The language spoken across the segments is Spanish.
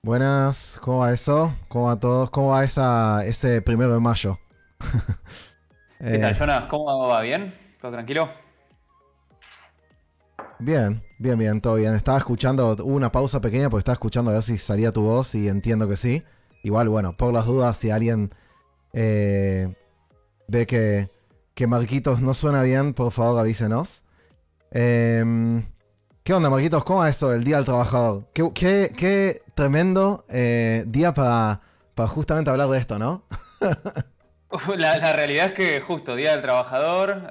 Buenas, ¿cómo va eso? ¿Cómo va todos? ¿Cómo va ese 1 de mayo? ¿Qué Eh, tal, Jonas? ¿Cómo va? ¿Bien? ¿Todo tranquilo? bien, bien, bien, todo bien. Estaba escuchando, hubo una pausa pequeña porque estaba escuchando a ver si salía tu voz y entiendo que sí. Igual, bueno, por las dudas, si alguien eh, ve que Marquitos no suena bien, por favor avísenos. Eh, ¿Qué onda, Marquitos? ¿Cómo va eso del Día del Trabajador? Qué tremendo día para justamente hablar de esto, ¿no? La realidad es que justo, Día del Trabajador,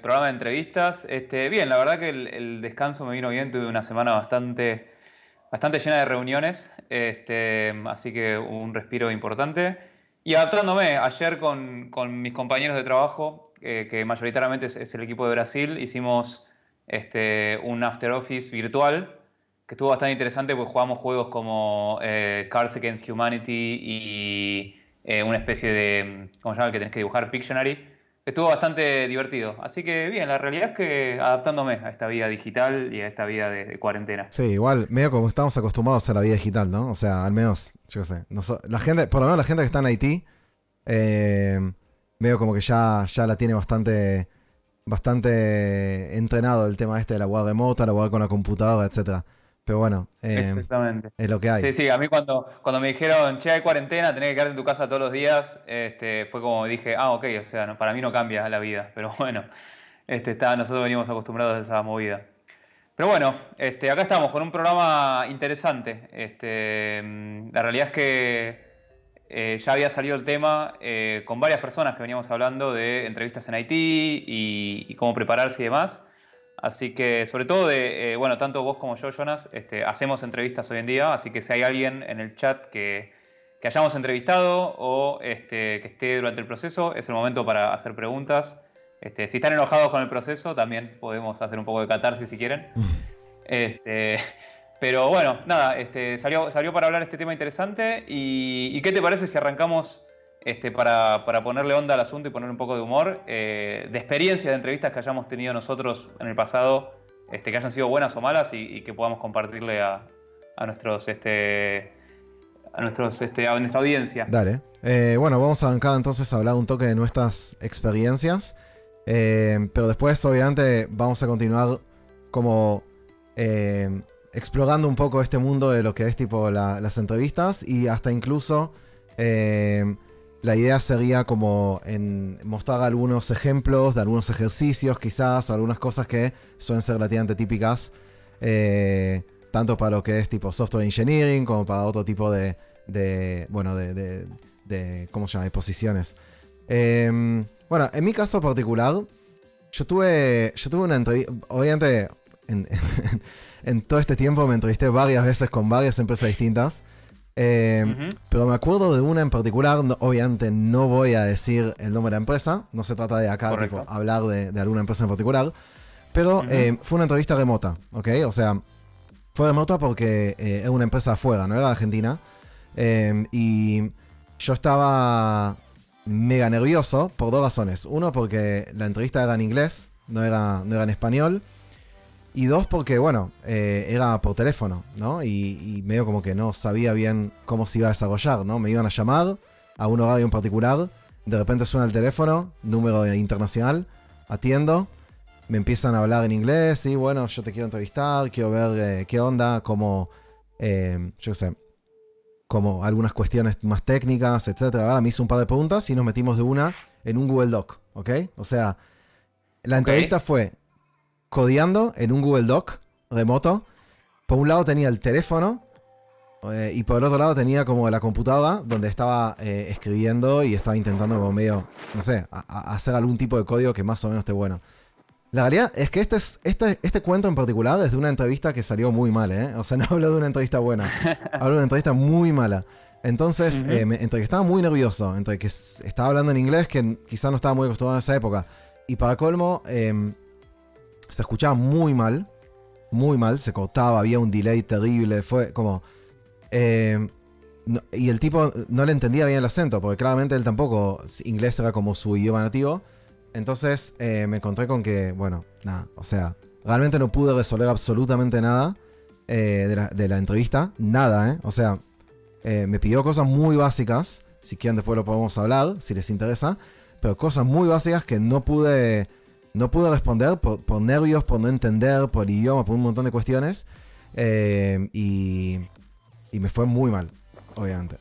programa de entrevistas. Bien, la verdad que el descanso me vino bien, tuve una semana bastante llena de reuniones, así que un respiro importante. Y adaptándome, ayer con mis compañeros de trabajo, que mayoritariamente es el equipo de Brasil, hicimos un after office virtual, que estuvo bastante interesante porque jugamos juegos como Cards Against Humanity y una especie de, ¿cómo se llama? El que tenés que dibujar, Pictionary. Estuvo bastante divertido. Así que bien, la realidad es que adaptándome a esta vida digital y a esta vida de cuarentena. Sí, igual, medio como estamos acostumbrados a la vida digital, ¿no? O sea, al menos, yo qué sé, la gente, por lo menos la gente que está en Haití, eh, medio como que ya la tiene bastante entrenado el tema este de la web remota, la web con la computadora, etcétera. Pero bueno, Exactamente. es lo que hay. Sí, sí, a mí cuando me dijeron, che, hay cuarentena, tenés que quedarte en tu casa todos los días, fue como dije, ah, ok, o sea, para mí no cambia la vida, pero bueno, nosotros venimos acostumbrados a esa movida. Pero bueno, acá estamos con un programa interesante. La realidad es que ya había salido el tema con varias personas que veníamos hablando de entrevistas en Haití y cómo prepararse y demás. Así que, sobre todo bueno, tanto vos como yo, Jonas, hacemos entrevistas hoy en día, así que si hay alguien en el chat que hayamos entrevistado o que esté durante el proceso, es el momento para hacer preguntas. Si están enojados con el proceso, también podemos hacer un poco de catarsis si quieren. Este, pero bueno, nada, salió para hablar este tema interesante. ¿Y qué te parece si arrancamos para ponerle onda al asunto y poner un poco de humor? De experiencias de entrevistas que hayamos tenido nosotros en el pasado, que hayan sido buenas o malas y que podamos compartirle a nuestros, a nuestra audiencia. Dale. Bueno, vamos a arrancar entonces a hablar un toque de nuestras experiencias. Pero después, obviamente, vamos a continuar como explorando un poco este mundo de lo que es tipo las entrevistas y hasta incluso la idea sería como en mostrar algunos ejemplos de algunos ejercicios quizás o algunas cosas que suelen ser relativamente típicas tanto para lo que es tipo software engineering como para otro tipo bueno, ¿cómo se llama? De posiciones. Bueno, en mi caso particular, yo tuve una entrevista, obviamente en todo este tiempo me entrevisté varias veces con varias empresas distintas, Ujú, pero me acuerdo de una en particular, obviamente no voy a decir el nombre de la empresa, no se trata de acá tipo correcto. hablar de alguna empresa en particular, pero Ujú, fue una entrevista remota, ¿ok? O sea, fue remota porque es una empresa afuera, no era de Argentina. Y yo estaba mega nervioso por dos razones. Uno, porque la entrevista era en inglés, no era en español. Y dos, porque, bueno, era por teléfono, ¿no? Y medio como que no sabía bien cómo se iba a desarrollar, ¿no? Me iban a llamar a un horario en particular. De repente suena el teléfono, número internacional, atiendo. Me empiezan a hablar en inglés y bueno, yo te quiero entrevistar, quiero ver qué onda, cómo, yo qué sé, como algunas cuestiones más técnicas, etcétera. Ahora me hizo un par de preguntas y nos metimos de una en un Google Doc, ¿ok? O sea, la ok, entrevista fue codeando en un Google Doc remoto. Por un lado tenía el teléfono y por el otro lado tenía como la computadora donde estaba escribiendo y estaba intentando como medio, no sé, hacer algún tipo de código que más o menos esté bueno. La realidad es que este cuento en particular es de una entrevista que salió muy mal, ¿eh? O sea, no hablo de una entrevista buena, hablo de una entrevista muy mala. Entonces, ujú, entre que estaba muy nervioso, entre que estaba hablando en inglés, que quizás no estaba muy acostumbrado en esa época, y para colmo, se escuchaba muy mal, se cortaba, había un delay terrible, fue como... eh, y el tipo no le entendía bien el acento, porque claramente él tampoco, inglés era como su idioma nativo. Entonces me encontré con que, bueno, nada, o sea, realmente no pude resolver absolutamente nada de la entrevista, nada, ¿eh? O sea, Me pidió cosas muy básicas. Si quieren después lo podemos hablar, si les interesa. Pero cosas muy básicas que no pude responder por nervios, por no entender, por idioma, por un montón de cuestiones. Y me fue muy mal, obviamente.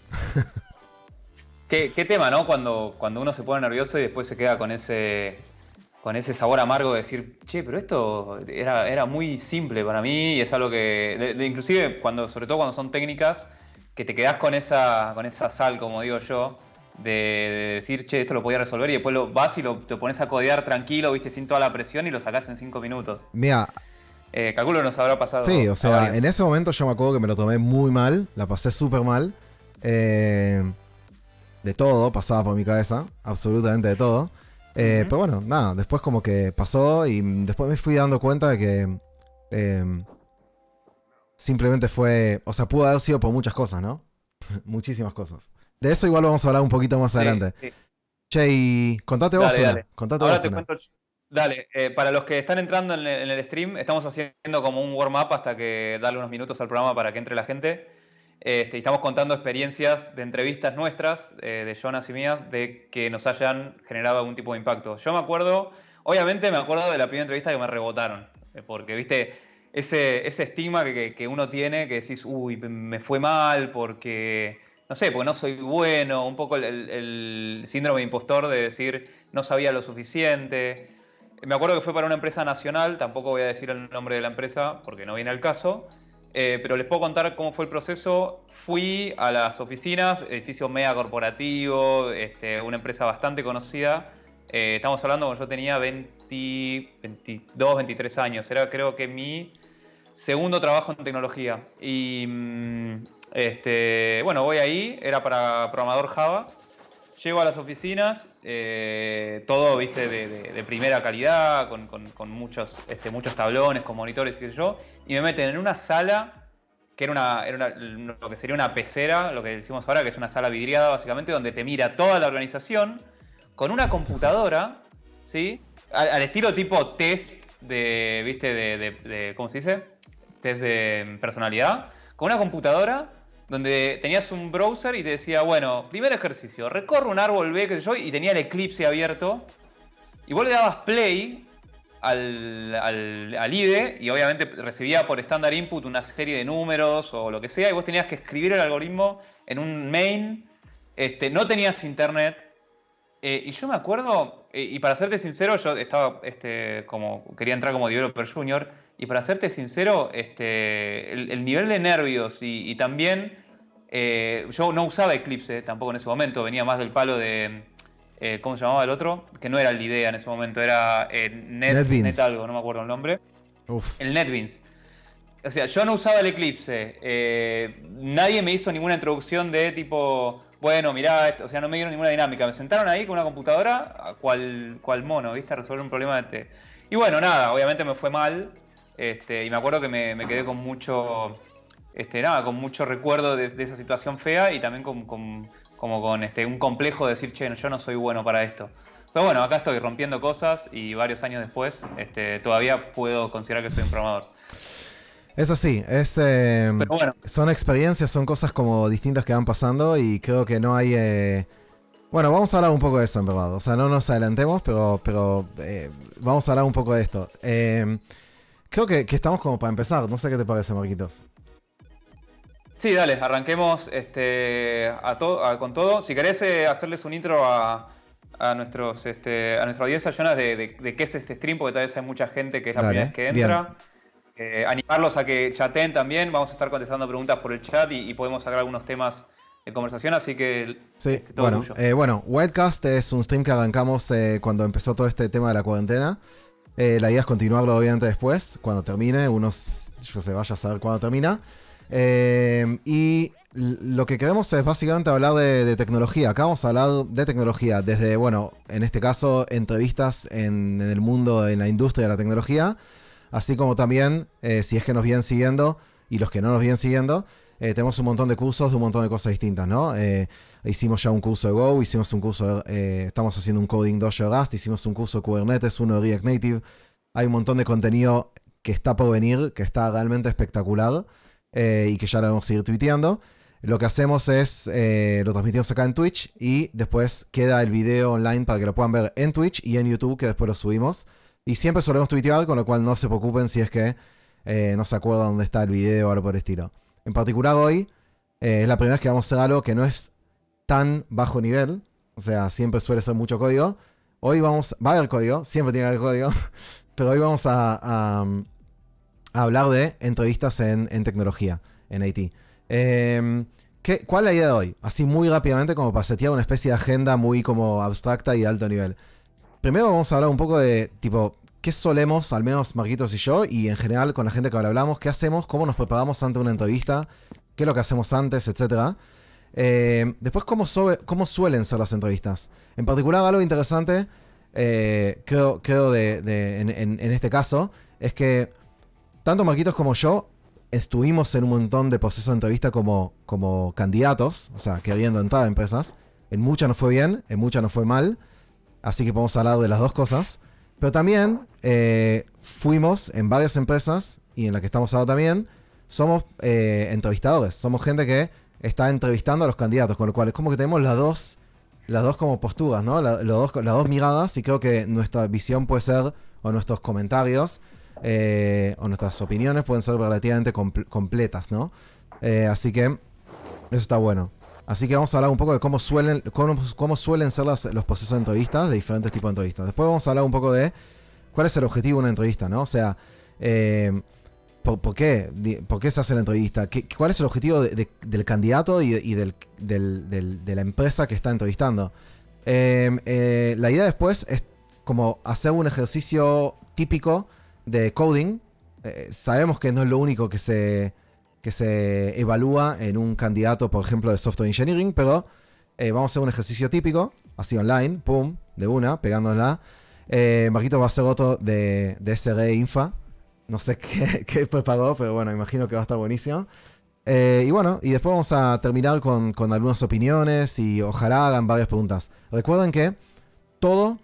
¿Qué tema, ¿no? Cuando uno se pone nervioso y después se queda con ese sabor amargo de decir, che, pero esto era muy simple para mí y es algo que, inclusive, sobre todo cuando son técnicas, que te quedás con esa sal, como digo yo, de decir, che, esto lo podía resolver y después vas y te pones a codear tranquilo, viste, sin toda la presión y lo sacás en 5 minutos. Mira, calculo que nos habrá pasado. sí, o sea, en ese momento yo me acuerdo que me lo tomé muy mal, la pasé súper mal. De todo pasaba por mi cabeza, absolutamente de todo. Pero bueno, nada, después como que pasó y después me fui dando cuenta de que simplemente fue, o sea, pudo haber sido por muchas cosas, ¿no? Muchísimas cosas. De eso igual vamos a hablar un poquito más adelante. Sí. Che, y contate vos una. Dale. Contate Ahora vos te una. cuento. Dale, para los que están entrando en el stream, estamos haciendo como un warm-up hasta que darle unos minutos al programa para que entre la gente. Y estamos contando experiencias de entrevistas nuestras, de Jonas y mías, de que nos hayan generado algún tipo de impacto. Yo me acuerdo, obviamente me acuerdo de la primera entrevista que me rebotaron, porque, viste, ese estigma que uno tiene, que decís, uy, me fue mal porque, no sé, porque no soy bueno, un poco el síndrome de impostor de decir, no sabía lo suficiente. Me acuerdo que fue para una empresa nacional, tampoco voy a decir el nombre de la empresa porque no viene al caso. Pero les puedo contar cómo fue el proceso. Fui a las oficinas, edificio mega corporativo, una empresa bastante conocida. Estamos hablando cuando yo tenía 22, 23 años. Era creo que mi segundo trabajo en tecnología. Y bueno, voy ahí, era para programador Java. Llego a las oficinas, todo, viste, de primera calidad, con muchos tablones, con monitores y qué sé yo, y me meten en una sala que era lo que sería una pecera, lo que decimos ahora, que es una sala vidriada, básicamente, donde te mira toda la organización con una computadora, ¿sí? Al estilo tipo test viste, ¿cómo se dice? Test de personalidad, con una computadora donde tenías un browser y te decía, bueno, primer ejercicio, recorre un árbol B, qué sé yo, y tenía el Eclipse abierto, y vos le dabas play al IDE, y obviamente recibía por estándar input una serie de números o lo que sea, y vos tenías que escribir el algoritmo en un main, no tenías internet, y yo me acuerdo, y para serte sincero, yo estaba, quería entrar como developer junior, y para serte sincero, el nivel de nervios y también, yo no usaba Eclipse tampoco en ese momento, venía más del palo de, ¿cómo se llamaba el otro? Que no era el IDEA en ese momento, era NetBeans. Net algo, no me acuerdo el nombre. Uf. El NetBeans. O sea, yo no usaba el Eclipse. Nadie me hizo ninguna introducción de tipo, bueno, mirá, o sea, no me dieron ninguna dinámica. Me sentaron ahí con una computadora, cual mono, ¿viste? A resolver un problema de Y bueno, nada, obviamente me fue mal. Y me acuerdo que me quedé con mucho, con mucho recuerdo de esa situación fea y también como con un complejo de decir, che, yo no soy bueno para esto. Pero bueno, acá estoy rompiendo cosas y varios años después todavía puedo considerar que soy un programador. Es así, Pero bueno. Son experiencias, son cosas como distintas que van pasando y creo que no hay... Bueno, vamos a hablar un poco de eso en verdad, o sea, no nos adelantemos, pero vamos a hablar un poco de esto. Creo que estamos como para empezar, no sé qué te parece, Marquitos. Sí, dale, arranquemos con todo. Si querés hacerles un intro a nuestra audiencia, Jonas, de qué es este stream, porque tal vez hay mucha gente que es la primera vez que entra. Animarlos a que chateen también, vamos a estar contestando preguntas por el chat y podemos sacar algunos temas de conversación, así que sí, todo bueno, Wildcast es un stream que arrancamos cuando empezó todo este tema de la cuarentena. La idea es continuarlo obviamente después, cuando termine, yo vaya a saber cuándo termina. Y lo que queremos es básicamente hablar de tecnología. Acá vamos a hablar de tecnología desde, bueno, en este caso, entrevistas en el mundo, en la industria de la tecnología. Así como también, si es que nos vienen siguiendo y los que no nos vienen siguiendo, tenemos un montón de cursos de un montón de cosas distintas, ¿no? Hicimos ya un curso de Go, hicimos un curso estamos haciendo un Coding Dojo Rust, hicimos un curso de Kubernetes, uno de React Native. Hay un montón de contenido que está por venir, que está realmente espectacular y que ya lo vamos a ir tuiteando. lo que hacemos es, lo transmitimos acá en Twitch y después queda el video online para que lo puedan ver en Twitch y en YouTube, que después lo subimos. Y siempre solemos tuitear, con lo cual no se preocupen si es que no se acuerdan dónde está el video o algo por el estilo. En particular hoy, es la primera vez que vamos a hacer algo que no es tan bajo nivel. O sea, siempre suele ser mucho código. Hoy va a haber código, siempre tiene que haber código. Pero hoy vamos a hablar de entrevistas en tecnología, en IT. ¿Cuál es la idea de hoy? Así muy rápidamente, como para setear una especie de agenda muy como abstracta y de alto nivel. Primero vamos a hablar un poco de, tipo, qué solemos, al menos Marquitos y yo, y en general con la gente que ahora hablamos, qué hacemos, cómo nos preparamos ante una entrevista, qué es lo que hacemos antes, etc. Después, cómo suelen ser las entrevistas. En particular, algo interesante, creo en este caso, es que tanto Marquitos como yo estuvimos en un montón de procesos de entrevista como candidatos, o sea, queriendo entrar a empresas. En muchas nos fue bien, en muchas nos fue mal, así que podemos hablar de las dos cosas. Pero también fuimos en varias empresas, y en la que estamos ahora también, somos entrevistadores, somos gente que está entrevistando a los candidatos, con lo cual es como que tenemos las dos como posturas, ¿no? Las dos miradas, y creo que nuestra visión puede ser, o nuestros comentarios, o nuestras opiniones pueden ser relativamente completas, ¿no? Así que eso está bueno. Así que vamos a hablar un poco de cómo suelen ser los procesos de entrevistas, de diferentes tipos de entrevistas. Después vamos a hablar un poco de cuál es el objetivo de una entrevista, ¿no? O sea, ¿por qué se hace la entrevista? ¿Cuál es el objetivo del candidato y de la empresa que está entrevistando? La idea después es como hacer un ejercicio típico de coding. Sabemos que no es lo único que se evalúa en un candidato, por ejemplo, de software engineering, pero vamos a hacer un ejercicio típico, así online, pum, de una, pegándola. Marquito va a hacer otro de SRE Infa. No sé qué preparó, pero bueno, imagino que va a estar buenísimo. Y bueno, y después vamos a terminar con algunas opiniones y ojalá hagan varias preguntas. Recuerden que todo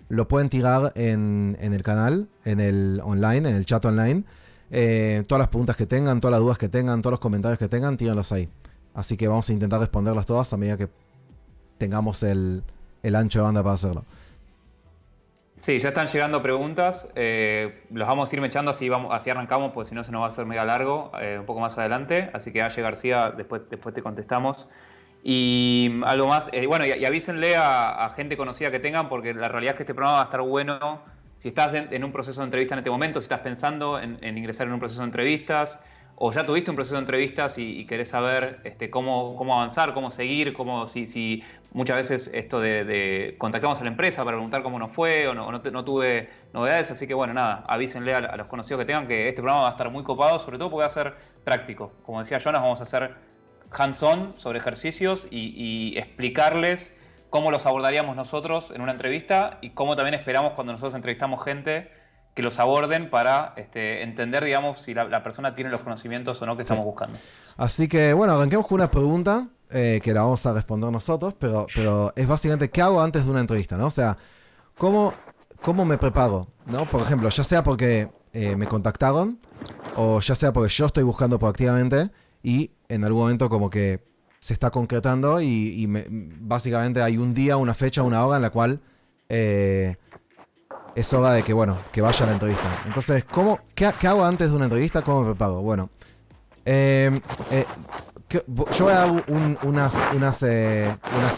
lo pueden tirar en el canal, en el online, en el chat online. Todas las preguntas que tengan, todas las dudas que tengan, todos los comentarios que tengan, tírenlos ahí. Así que vamos a intentar responderlas todas a medida que tengamos el ancho de banda para hacerlo. Sí, ya están llegando preguntas. Los vamos a ir mechando, así arrancamos, porque si no se nos va a hacer mega largo un poco más adelante. Así que Aye García, después te contestamos. Y algo más, bueno, y avísenle a gente conocida que tengan, porque la realidad es que este programa va a estar bueno. Si estás en un proceso de entrevista en este momento, si estás pensando en ingresar en un proceso de entrevistas, o ya tuviste un proceso de entrevistas y querés saber cómo avanzar, cómo seguir, si muchas veces esto de contactamos a la empresa para preguntar cómo nos fue o no tuve novedades. Así que bueno, nada, avísenle a los conocidos que tengan que este programa va a estar muy copado, sobre todo porque va a ser práctico. Como decía Jonas, vamos a hacer hands-on sobre ejercicios y explicarles cómo los abordaríamos nosotros en una entrevista y cómo también esperamos cuando nosotros entrevistamos gente que los aborden para entender, digamos, si la persona tiene los conocimientos o no que estamos buscando. Así que, bueno, arranquemos con una pregunta que la vamos a responder nosotros, pero es básicamente ¿qué hago antes de una entrevista, ¿no? O sea, ¿cómo me preparo, ¿no? Por ejemplo, ya sea porque me contactaron o ya sea porque yo estoy buscando proactivamente y en algún momento como que se está concretando y básicamente hay un día, una fecha, una hora en la cual es hora de que, bueno, que vaya a la entrevista. Entonces, ¿qué hago antes de una entrevista? ¿Cómo me preparo? Bueno, yo voy a dar unas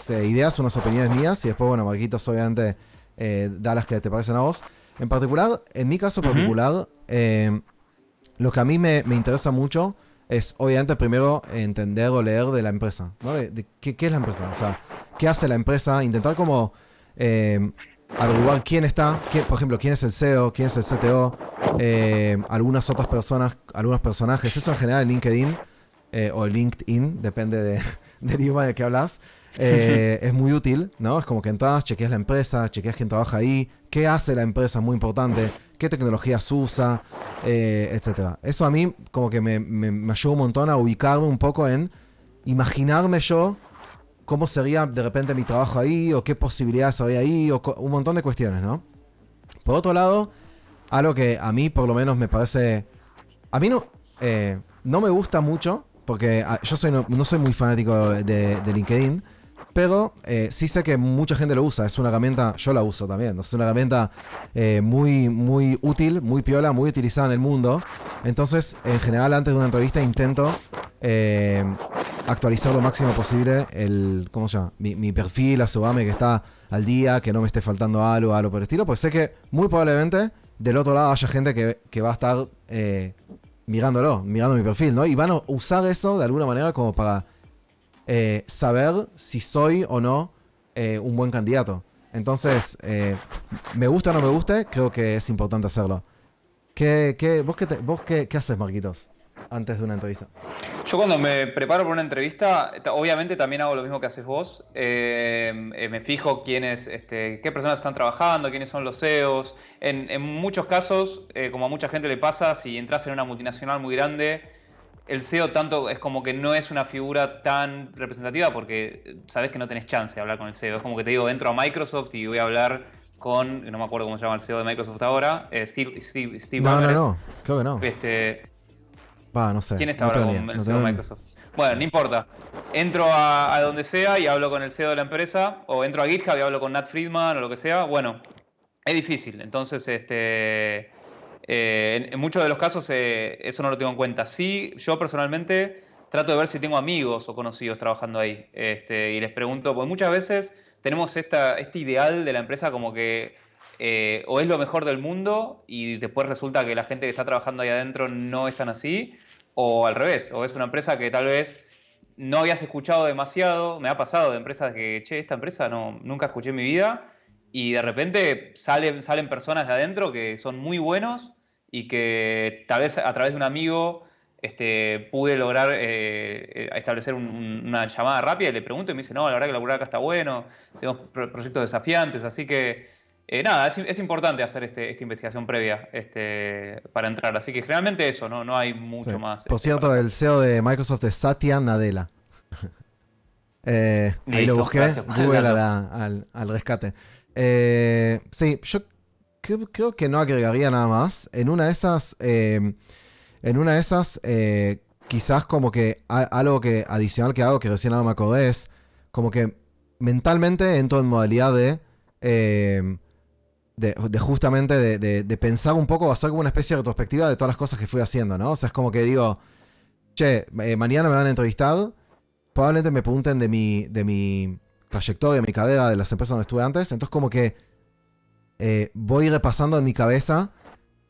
ideas, unas opiniones mías y después, bueno, Marquitos obviamente da las que te parecen a vos. En particular, en mi caso particular, lo que a mí me interesa mucho es, obviamente, primero entender o leer de la empresa, ¿no? De qué es la empresa, o sea, qué hace la empresa, intentar como averiguar quién está, por ejemplo, quién es el CEO, quién es el CTO, algunas otras personas, algunos personajes, eso en general en LinkedIn o LinkedIn, depende del idioma del que hablas, es muy útil, ¿no? Es como que entras, chequeas la empresa, chequeas quién trabaja ahí, qué hace la empresa, muy importante, qué tecnologías usa, etc. Eso a mí como que me ayuda un montón a ubicarme un poco en imaginarme yo cómo sería de repente mi trabajo ahí, o qué posibilidades habría ahí, o un montón de cuestiones, ¿no? Por otro lado, algo que a mí por lo menos me parece... A mí no... no me gusta mucho, porque yo no soy muy fanático de LinkedIn, pero sí sé que mucha gente lo usa. Es una herramienta, yo la uso también. Es una herramienta muy, muy útil, muy piola, muy utilizada en el mundo. Entonces, en general, antes de una entrevista intento actualizar lo máximo posible ¿cómo se llama? Mi perfil, asegurarme que está al día, que no me esté faltando algo por el estilo, porque sé que muy probablemente del otro lado haya gente que va a estar mirando mi perfil, ¿no? Y van a usar eso de alguna manera como para saber si soy o no un buen candidato. Entonces, me guste o no me guste, creo que es importante hacerlo. ¿Vos qué haces, Marquitos, antes de una entrevista? Yo cuando me preparo para una entrevista, obviamente también hago lo mismo que haces vos. Me fijo qué personas están trabajando, quiénes son los CEOs. En muchos casos, como a mucha gente le pasa, si entras en una multinacional muy grande, el CEO tanto es como que no es una figura tan representativa porque sabes que no tenés chance de hablar con el CEO. Es como que te digo, entro a Microsoft y voy a hablar con, no me acuerdo cómo se llama el CEO de Microsoft ahora, Steve Ballmer. No, creo que no. No sé, ¿Quién está no ahora tengo ni con idea. el CEO de Microsoft? Bueno, no importa. Entro a donde sea y hablo con el CEO de la empresa, o entro a GitHub y hablo con Nat Friedman o lo que sea. Bueno, es difícil. Entonces, en muchos de los casos eso no lo tengo en cuenta. Sí, yo personalmente trato de ver si tengo amigos o conocidos trabajando ahí. Y les pregunto, porque muchas veces tenemos este ideal de la empresa como que o es lo mejor del mundo y después resulta que la gente que está trabajando ahí adentro no es tan así, o al revés, o es una empresa que tal vez no habías escuchado demasiado. Me ha pasado de empresas que, che, esta empresa nunca escuché en mi vida, y de repente salen personas de adentro que son muy buenos y que tal vez a través de un amigo pude lograr establecer una llamada rápida y le pregunto y me dice, no, la verdad que laburar acá está bueno, tenemos proyectos desafiantes, así que nada, es importante hacer esta investigación previa para entrar. Así que generalmente eso, no hay Sí. mucho más Por para cierto, hacer. el CEO de Microsoft es Satya Nadella. Ahí lo Listo, busqué, gracias por el Google dato. al rescate. Sí, yo creo que no agregaría nada más. En una de esas, quizás como que algo que adicional que hago, que recién ahora me acordé, es como que mentalmente entro en modalidad eh, de justamente de pensar un poco, hacer como una especie de retrospectiva de todas las cosas que fui haciendo, ¿no? O sea, es como que digo, che, mañana me van a entrevistar, probablemente me pregunten de mi trayectoria, mi carrera, de las empresas donde estuve antes, entonces como que voy repasando en mi cabeza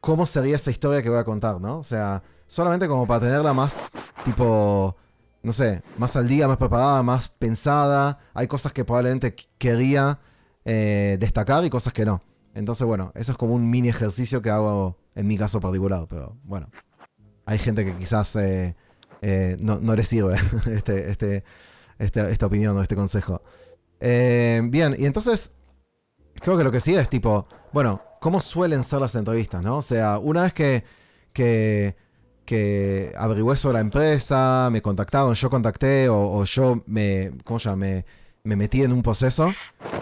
cómo sería esa historia que voy a contar, ¿no? O sea, solamente como para tenerla más, tipo, no sé, más al día, más preparada, más pensada. Hay cosas que probablemente quería destacar y cosas que no. Entonces, bueno, eso es como un mini ejercicio que hago en mi caso particular, pero bueno, hay gente que quizás no le sirve esta opinión o este consejo. Bien, y entonces creo que lo que sigue es tipo, bueno, ¿cómo suelen ser las entrevistas, no? O sea, una vez que, que averigüé sobre la empresa, me contactaron, yo contacté o yo ¿cómo se llama? Me metí en un proceso,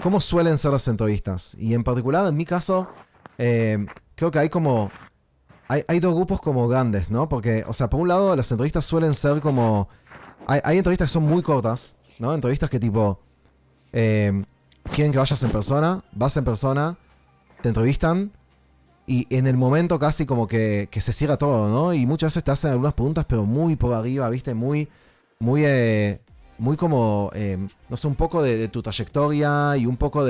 ¿cómo suelen ser las entrevistas? Y en particular, en mi caso, creo que hay dos grupos como grandes, ¿no? Porque, o sea, por un lado, las entrevistas suelen ser como... Hay entrevistas que son muy cortas, ¿no? Entrevistas que tipo... eh, quieren que vayas en persona, vas en persona, te entrevistan y en el momento casi como que se cierra todo, ¿no? Y muchas veces te hacen algunas preguntas, pero muy por arriba, ¿viste? Muy como, no sé, un poco de tu trayectoria y un poco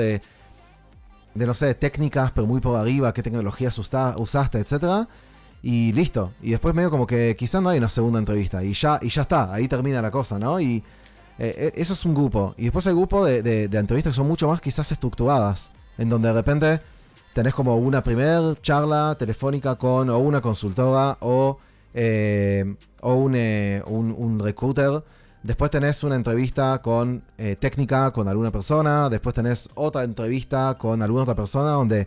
no sé, técnicas, pero muy por arriba, qué tecnologías usaste, etcétera. Y listo. Y después medio como que quizás no hay una segunda entrevista. Y ya está, ahí termina la cosa, ¿no? Y eso es un grupo. Y después hay grupo de entrevistas que son mucho más quizás estructuradas. En donde de repente tenés como una primer charla telefónica con o una consultora o un recruiter. Después tenés una entrevista con técnica con alguna persona. Después tenés otra entrevista con alguna otra persona donde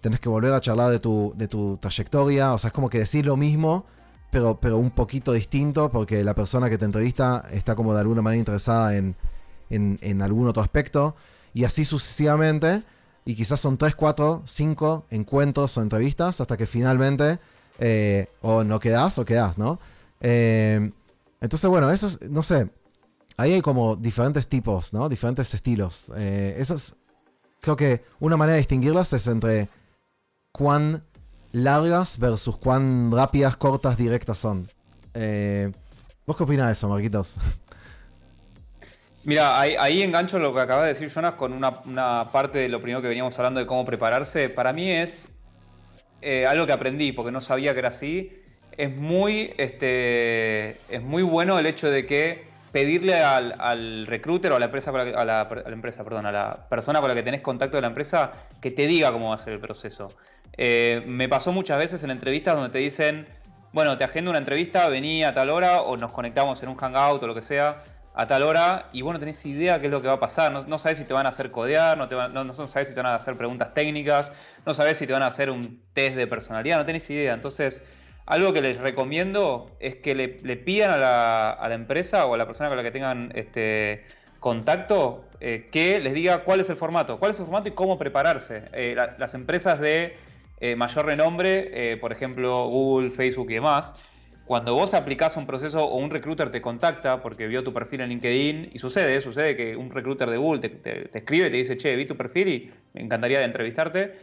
tenés que volver a charlar de tu trayectoria. O sea, es como que decís lo mismo, pero un poquito distinto, porque la persona que te entrevista está como de alguna manera interesada en algún otro aspecto. Y así sucesivamente. Y quizás son 3, 4, 5 encuentros o entrevistas hasta que finalmente o no quedás o quedás, ¿no? Entonces, bueno, eso es, no sé, ahí hay como diferentes tipos, ¿no? Diferentes estilos. Eso es, creo que una manera de distinguirlas es entre cuán largas versus cuán rápidas, cortas, directas son. ¿Vos qué opinás de eso, Marquitos? Mira, ahí engancho lo que acaba de decir Jonas con una parte de lo primero que veníamos hablando de cómo prepararse. Para mí es algo que aprendí porque no sabía que era así. Es muy bueno el hecho de que pedirle al recruiter o a la empresa, a la persona con la que tenés contacto de la empresa, que te diga cómo va a ser el proceso. Me pasó muchas veces en entrevistas donde te dicen, bueno, te agendo una entrevista, vení a tal hora o nos conectamos en un hangout o lo que sea a tal hora y vos no tenés idea qué es lo que va a pasar. No sabés si te van a hacer codear, no sabés si te van a hacer preguntas técnicas, no sabés si te van a hacer un test de personalidad, no tenés idea. Entonces, algo que les recomiendo es que le pidan a la empresa o a la persona con la que tengan contacto que les diga cuál es el formato y cómo prepararse. Las empresas de mayor renombre, por ejemplo Google, Facebook y demás, cuando vos aplicás un proceso o un recruiter te contacta porque vio tu perfil en LinkedIn, y sucede que un recruiter de Google te escribe y te dice, che, vi tu perfil y me encantaría entrevistarte.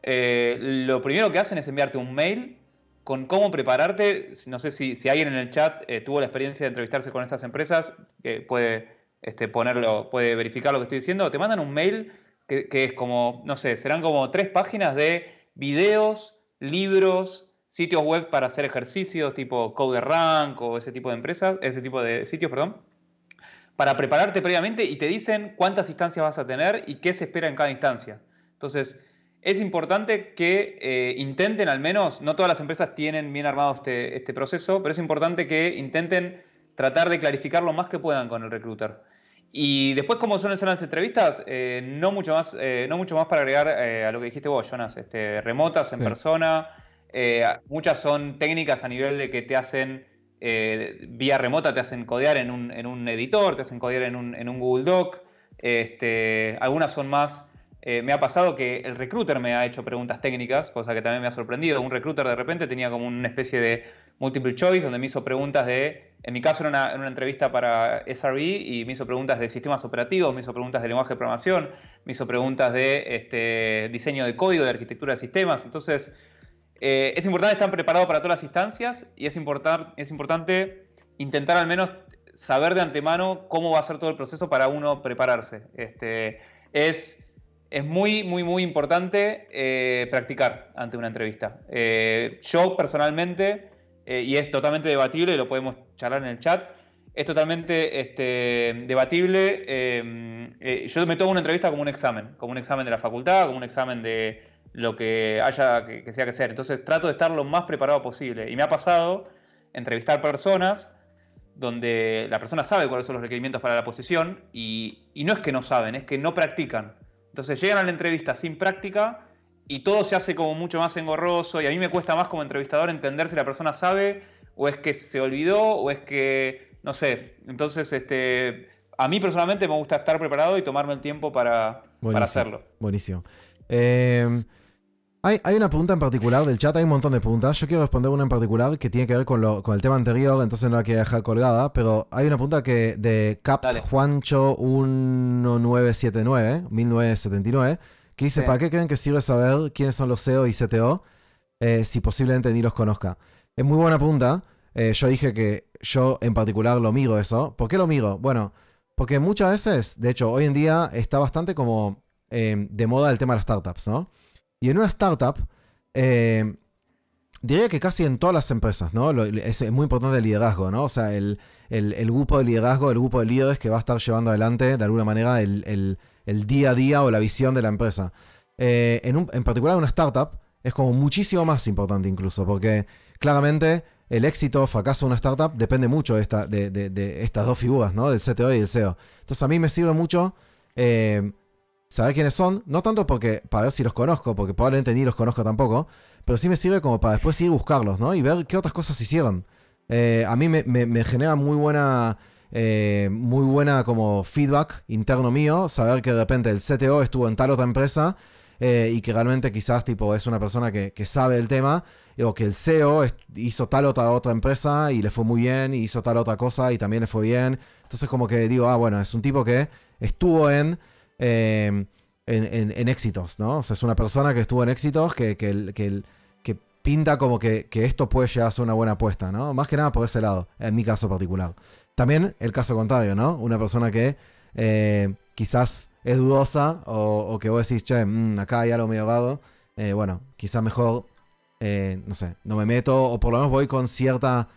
Lo primero que hacen es enviarte un mail con cómo prepararte. No sé si alguien en el chat tuvo la experiencia de entrevistarse con estas empresas, puede puede verificar lo que estoy diciendo. Te mandan un mail que es como, no sé, serán como 3 páginas de videos, libros, sitios web para hacer ejercicios tipo CoderRank o ese tipo de sitios, perdón, para prepararte previamente, y te dicen cuántas instancias vas a tener y qué se espera en cada instancia. Entonces, es importante que intenten al menos, no todas las empresas tienen bien armado este proceso, pero es importante que intenten tratar de clarificar lo más que puedan con el recruiter. Y después, como suelen ser las entrevistas, no mucho más para agregar a lo que dijiste vos, Jonas. Remotas, en Sí. persona. Muchas son técnicas a nivel de que te hacen vía remota, te hacen codear en un editor, te hacen codear en un Google Doc. Algunas son más. Me ha pasado que el recruiter me ha hecho preguntas técnicas, cosa que también me ha sorprendido. Un recruiter de repente tenía como una especie de multiple choice donde me hizo preguntas en mi caso era una entrevista para SRE y me hizo preguntas de sistemas operativos, me hizo preguntas de lenguaje de programación, me hizo preguntas de diseño de código, de arquitectura de sistemas. Entonces, es importante estar preparado para todas las instancias y es importante intentar al menos saber de antemano cómo va a ser todo el proceso para uno prepararse. Es, es muy, muy, muy importante practicar ante una entrevista. Yo personalmente, y es totalmente debatible, lo podemos charlar en el chat, es totalmente debatible. Yo me tomo una entrevista como un examen de la facultad, como un examen de lo que haya que sea que ser. Entonces trato de estar lo más preparado posible. Y me ha pasado entrevistar personas donde la persona sabe cuáles son los requerimientos para la posición y no es que no saben, es que no practican. Entonces llegan a la entrevista sin práctica y todo se hace como mucho más engorroso, y a mí me cuesta más como entrevistador entender si la persona sabe o es que se olvidó o es que, no sé. Entonces, a mí personalmente me gusta estar preparado y tomarme el tiempo para hacerlo. Buenísimo. Hay una pregunta en particular del chat, hay un montón de preguntas. Yo quiero responder una en particular que tiene que ver con el tema anterior, entonces no la quiero dejar colgada, pero hay una pregunta de Cap Juancho 1979, que dice, ¿para qué creen que sirve saber quiénes son los CEO y CTO si posiblemente ni los conozca? Es muy buena pregunta. Yo dije que yo en particular lo miro eso. ¿Por qué lo miro? Bueno, porque muchas veces, de hecho, hoy en día está bastante como de moda el tema de las startups, ¿no? Y en una startup, diría que casi en todas las empresas, ¿no? Es muy importante el liderazgo, ¿no? O sea, el grupo de liderazgo, el grupo de líderes que va a estar llevando adelante, de alguna manera, el día a día o la visión de la empresa. En particular, una startup es como muchísimo más importante incluso, porque claramente el éxito o fracaso de una startup depende mucho de estas dos figuras, ¿no? Del CTO y del CEO. Entonces, a mí me sirve mucho saber quiénes son, no tanto para ver si los conozco, porque probablemente ni los conozco tampoco, pero sí me sirve como para después ir a buscarlos, ¿no? Y ver qué otras cosas hicieron. A mí me genera muy buena como feedback interno mío, saber que de repente el CTO estuvo en tal otra empresa y que realmente quizás tipo es una persona que sabe del tema, o que el CEO hizo tal otra empresa y le fue muy bien, y hizo tal otra cosa y también le fue bien. Entonces como que digo, bueno, es un tipo que estuvo en éxitos, ¿no? O sea, es una persona que estuvo en éxitos que pinta como que esto puede llegar a ser una buena apuesta, ¿no? Más que nada por ese lado, en mi caso particular. También el caso contrario, ¿no? Una persona que quizás es dudosa o que vos decís, che, acá hay algo medio raro. Bueno, quizás mejor, no sé, no me meto, o por lo menos voy con cierta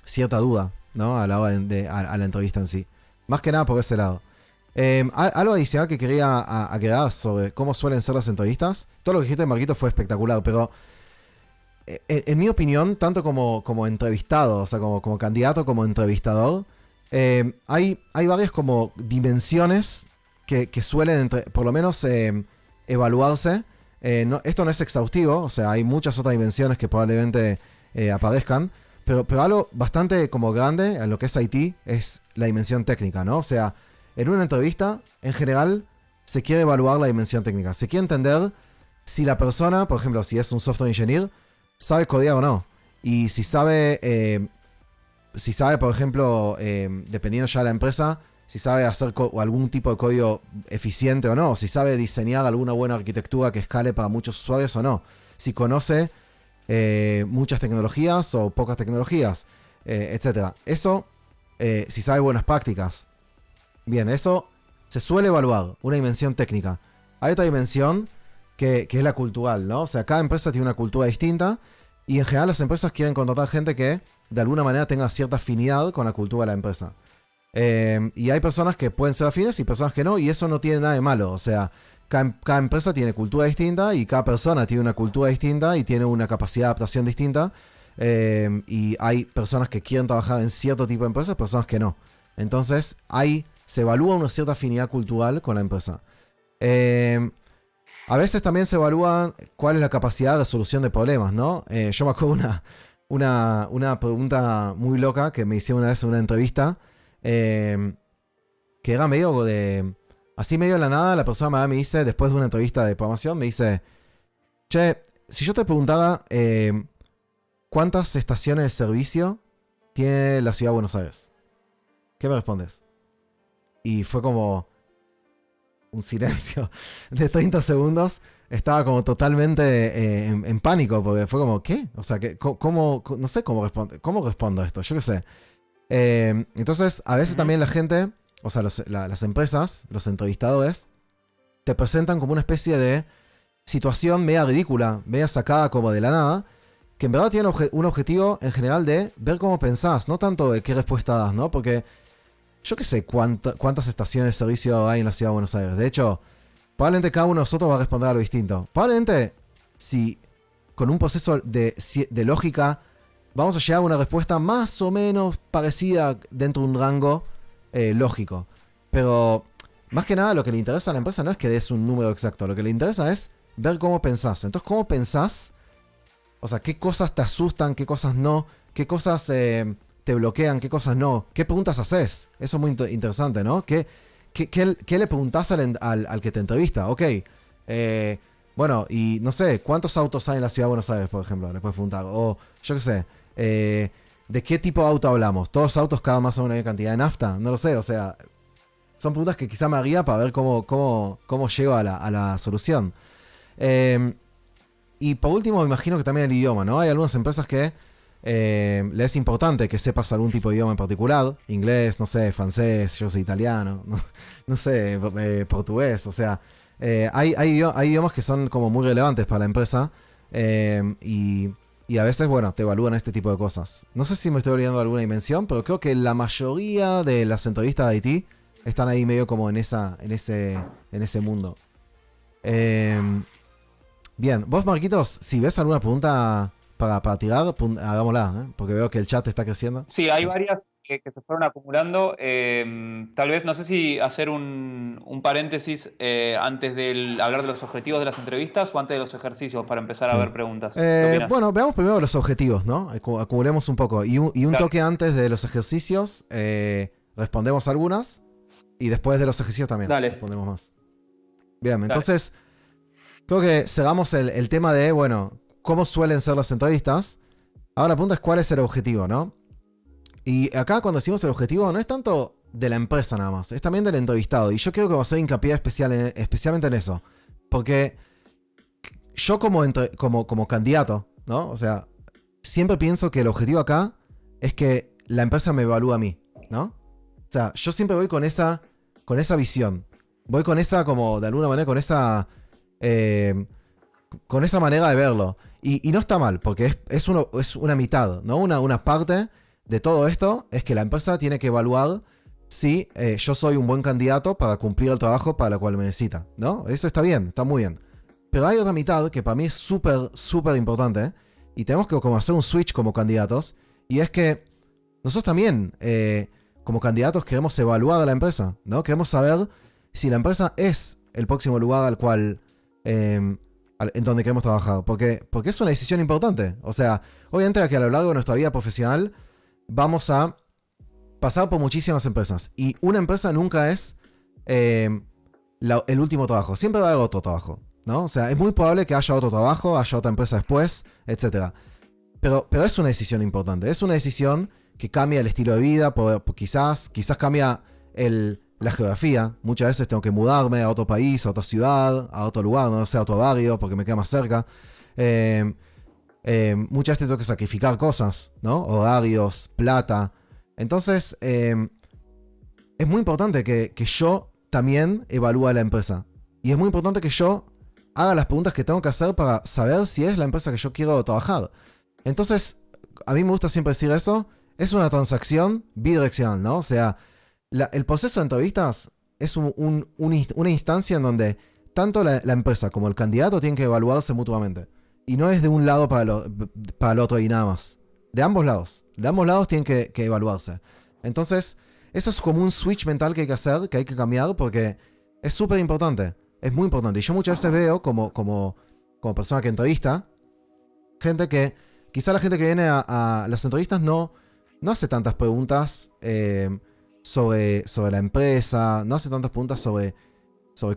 duda, ¿no? A la hora a la entrevista en sí. Más que nada por ese lado. Algo adicional que quería agregar sobre cómo suelen ser las entrevistas. Todo lo que dijiste, Marquito, fue espectacular, pero en mi opinión, tanto como entrevistado, o sea, como candidato, como entrevistador, hay varias como dimensiones que suelen, por lo menos, evaluarse. Esto no es exhaustivo, o sea, hay muchas otras dimensiones que probablemente aparezcan, pero algo bastante como grande en lo que es IT es la dimensión técnica, ¿no? O sea, en una entrevista, en general, se quiere evaluar la dimensión técnica. Se quiere entender si la persona, por ejemplo, si es un software engineer, sabe codear o no. Y si sabe, por ejemplo, dependiendo ya de la empresa, si sabe hacer algún tipo de código eficiente o no. Si sabe diseñar alguna buena arquitectura que escale para muchos usuarios o no. Si conoce muchas tecnologías o pocas tecnologías, etc. Eso, si sabe buenas prácticas. Bien, eso se suele evaluar, una dimensión técnica. Hay otra dimensión que es la cultural, ¿no? O sea, cada empresa tiene una cultura distinta y en general las empresas quieren contratar gente que de alguna manera tenga cierta afinidad con la cultura de la empresa. Y hay personas que pueden ser afines y personas que no, y eso no tiene nada de malo. O sea, cada empresa tiene cultura distinta y cada persona tiene una cultura distinta y tiene una capacidad de adaptación distinta. Y hay personas que quieren trabajar en cierto tipo de empresas, personas que no. Entonces, se evalúa una cierta afinidad cultural con la empresa. A veces también se evalúa cuál es la capacidad de resolución de problemas, ¿no? Yo me acuerdo una pregunta muy loca que me hicieron una vez en una entrevista, que era medio de... Así medio de la nada, la persona me dice, después de una entrevista de programación, me dice, che, si yo te preguntara ¿cuántas estaciones de servicio tiene la ciudad de Buenos Aires? ¿Qué me respondes? Y fue como un silencio de 30 segundos. Estaba como totalmente en pánico, porque fue como, ¿qué? O sea, ¿cómo? No sé cómo respondo a esto, yo qué sé. Entonces, a veces también la gente, o sea, las empresas, los entrevistadores, te presentan como una especie de situación media ridícula, media sacada como de la nada, que en verdad tiene un objetivo en general de ver cómo pensás, no tanto de qué respuesta das, ¿no? Porque yo qué sé cuántas estaciones de servicio hay en la ciudad de Buenos Aires. De hecho, probablemente cada uno de nosotros va a responder a lo distinto. Probablemente, si con un proceso de lógica vamos a llegar a una respuesta más o menos parecida dentro de un rango lógico. Pero, más que nada, lo que le interesa a la empresa no es que des un número exacto. Lo que le interesa es ver cómo pensás. Entonces, ¿cómo pensás? O sea, ¿qué cosas te asustan? ¿Qué cosas no? ¿Qué cosas te bloquean? ¿Qué cosas no? ¿Qué preguntas haces? Eso es muy interesante, ¿no? ¿Qué le preguntás al que te entrevista? Ok, bueno, y no sé, ¿cuántos autos hay en la ciudad de Buenos Aires, por ejemplo? Le puedes preguntar. O, yo qué sé, ¿de qué tipo de auto hablamos? ¿Todos los autos cada más o menos cantidad de nafta? No lo sé, o sea, son preguntas que quizá me haría para ver cómo llego a la solución. Y por último, me imagino que también el idioma, ¿no? Hay algunas empresas que le es importante que sepas algún tipo de idioma en particular. Inglés, no sé, francés, yo sé italiano, no sé, portugués. O sea, hay idiomas que son como muy relevantes para la empresa. Y a veces, bueno, te evalúan este tipo de cosas. No sé si me estoy olvidando de alguna dimensión, pero creo que la mayoría de las entrevistas de IT están ahí medio como en ese mundo. Bien, vos, Marquitos, si ves alguna pregunta para tirar, hagámosla, porque veo que el chat está creciendo. Sí, hay varias que se fueron acumulando. Tal vez, no sé si hacer un paréntesis antes de hablar de los objetivos de las entrevistas o antes de los ejercicios para empezar a ver preguntas. ¿Qué opinas? Bueno, veamos primero los objetivos, ¿no? Acumulemos un poco. Y un Claro. toque antes de los ejercicios, respondemos algunas. Y después de los ejercicios también Dale. respondemos más. Bien, entonces creo que cerramos el tema de, bueno, cómo suelen ser las entrevistas. Ahora la pregunta es cuál es el objetivo, ¿no? Y acá cuando decimos el objetivo no es tanto de la empresa nada más, es también del entrevistado. Y yo creo que vamos a hacer hincapié especialmente en eso. Porque yo como candidato, ¿no? O sea, siempre pienso que el objetivo acá es que la empresa me evalúe a mí, ¿no? O sea, yo siempre voy con esa visión. Voy con esa, como, de alguna manera, con esa manera de verlo. Y no está mal, porque es una mitad, ¿no? Una parte de todo esto es que la empresa tiene que evaluar si yo soy un buen candidato para cumplir el trabajo para el cual me necesita, ¿no? Eso está bien, está muy bien. Pero hay otra mitad que para mí es súper, súper importante, ¿eh? Y tenemos que como hacer un switch como candidatos, y es que nosotros también, como candidatos, queremos evaluar a la empresa, ¿no? Queremos saber si la empresa es el próximo lugar al cual, en donde queremos trabajar. Porque es una decisión importante. O sea, obviamente que a lo largo de nuestra vida profesional vamos a pasar por muchísimas empresas. Y una empresa nunca es el último trabajo. Siempre va a haber otro trabajo, ¿no? O sea, es muy probable que haya otro trabajo, haya otra empresa después, etc. Pero es una decisión importante. Es una decisión que cambia el estilo de vida, quizás cambia la geografía. Muchas veces tengo que mudarme a otro país, a otra ciudad, a otro lugar, no sé, a otro barrio, porque me queda más cerca. Muchas veces tengo que sacrificar cosas, ¿no? Horarios, plata. Entonces, es muy importante que yo también evalúe a la empresa. Y es muy importante que yo haga las preguntas que tengo que hacer para saber si es la empresa que yo quiero trabajar. Entonces, a mí me gusta siempre decir eso. Es una transacción bidireccional, ¿no? O sea, el proceso de entrevistas es una instancia en donde tanto la empresa como el candidato tienen que evaluarse mutuamente. Y no es de un lado para el otro y nada más. De ambos lados. De ambos lados tienen que evaluarse. Entonces, eso es como un switch mental que hay que hacer, que hay que cambiar, porque es súper importante. Es muy importante. Y yo muchas veces veo como persona que entrevista, gente que, quizá la gente que viene a las entrevistas no hace tantas preguntas sobre la empresa, no hace tantas preguntas sobre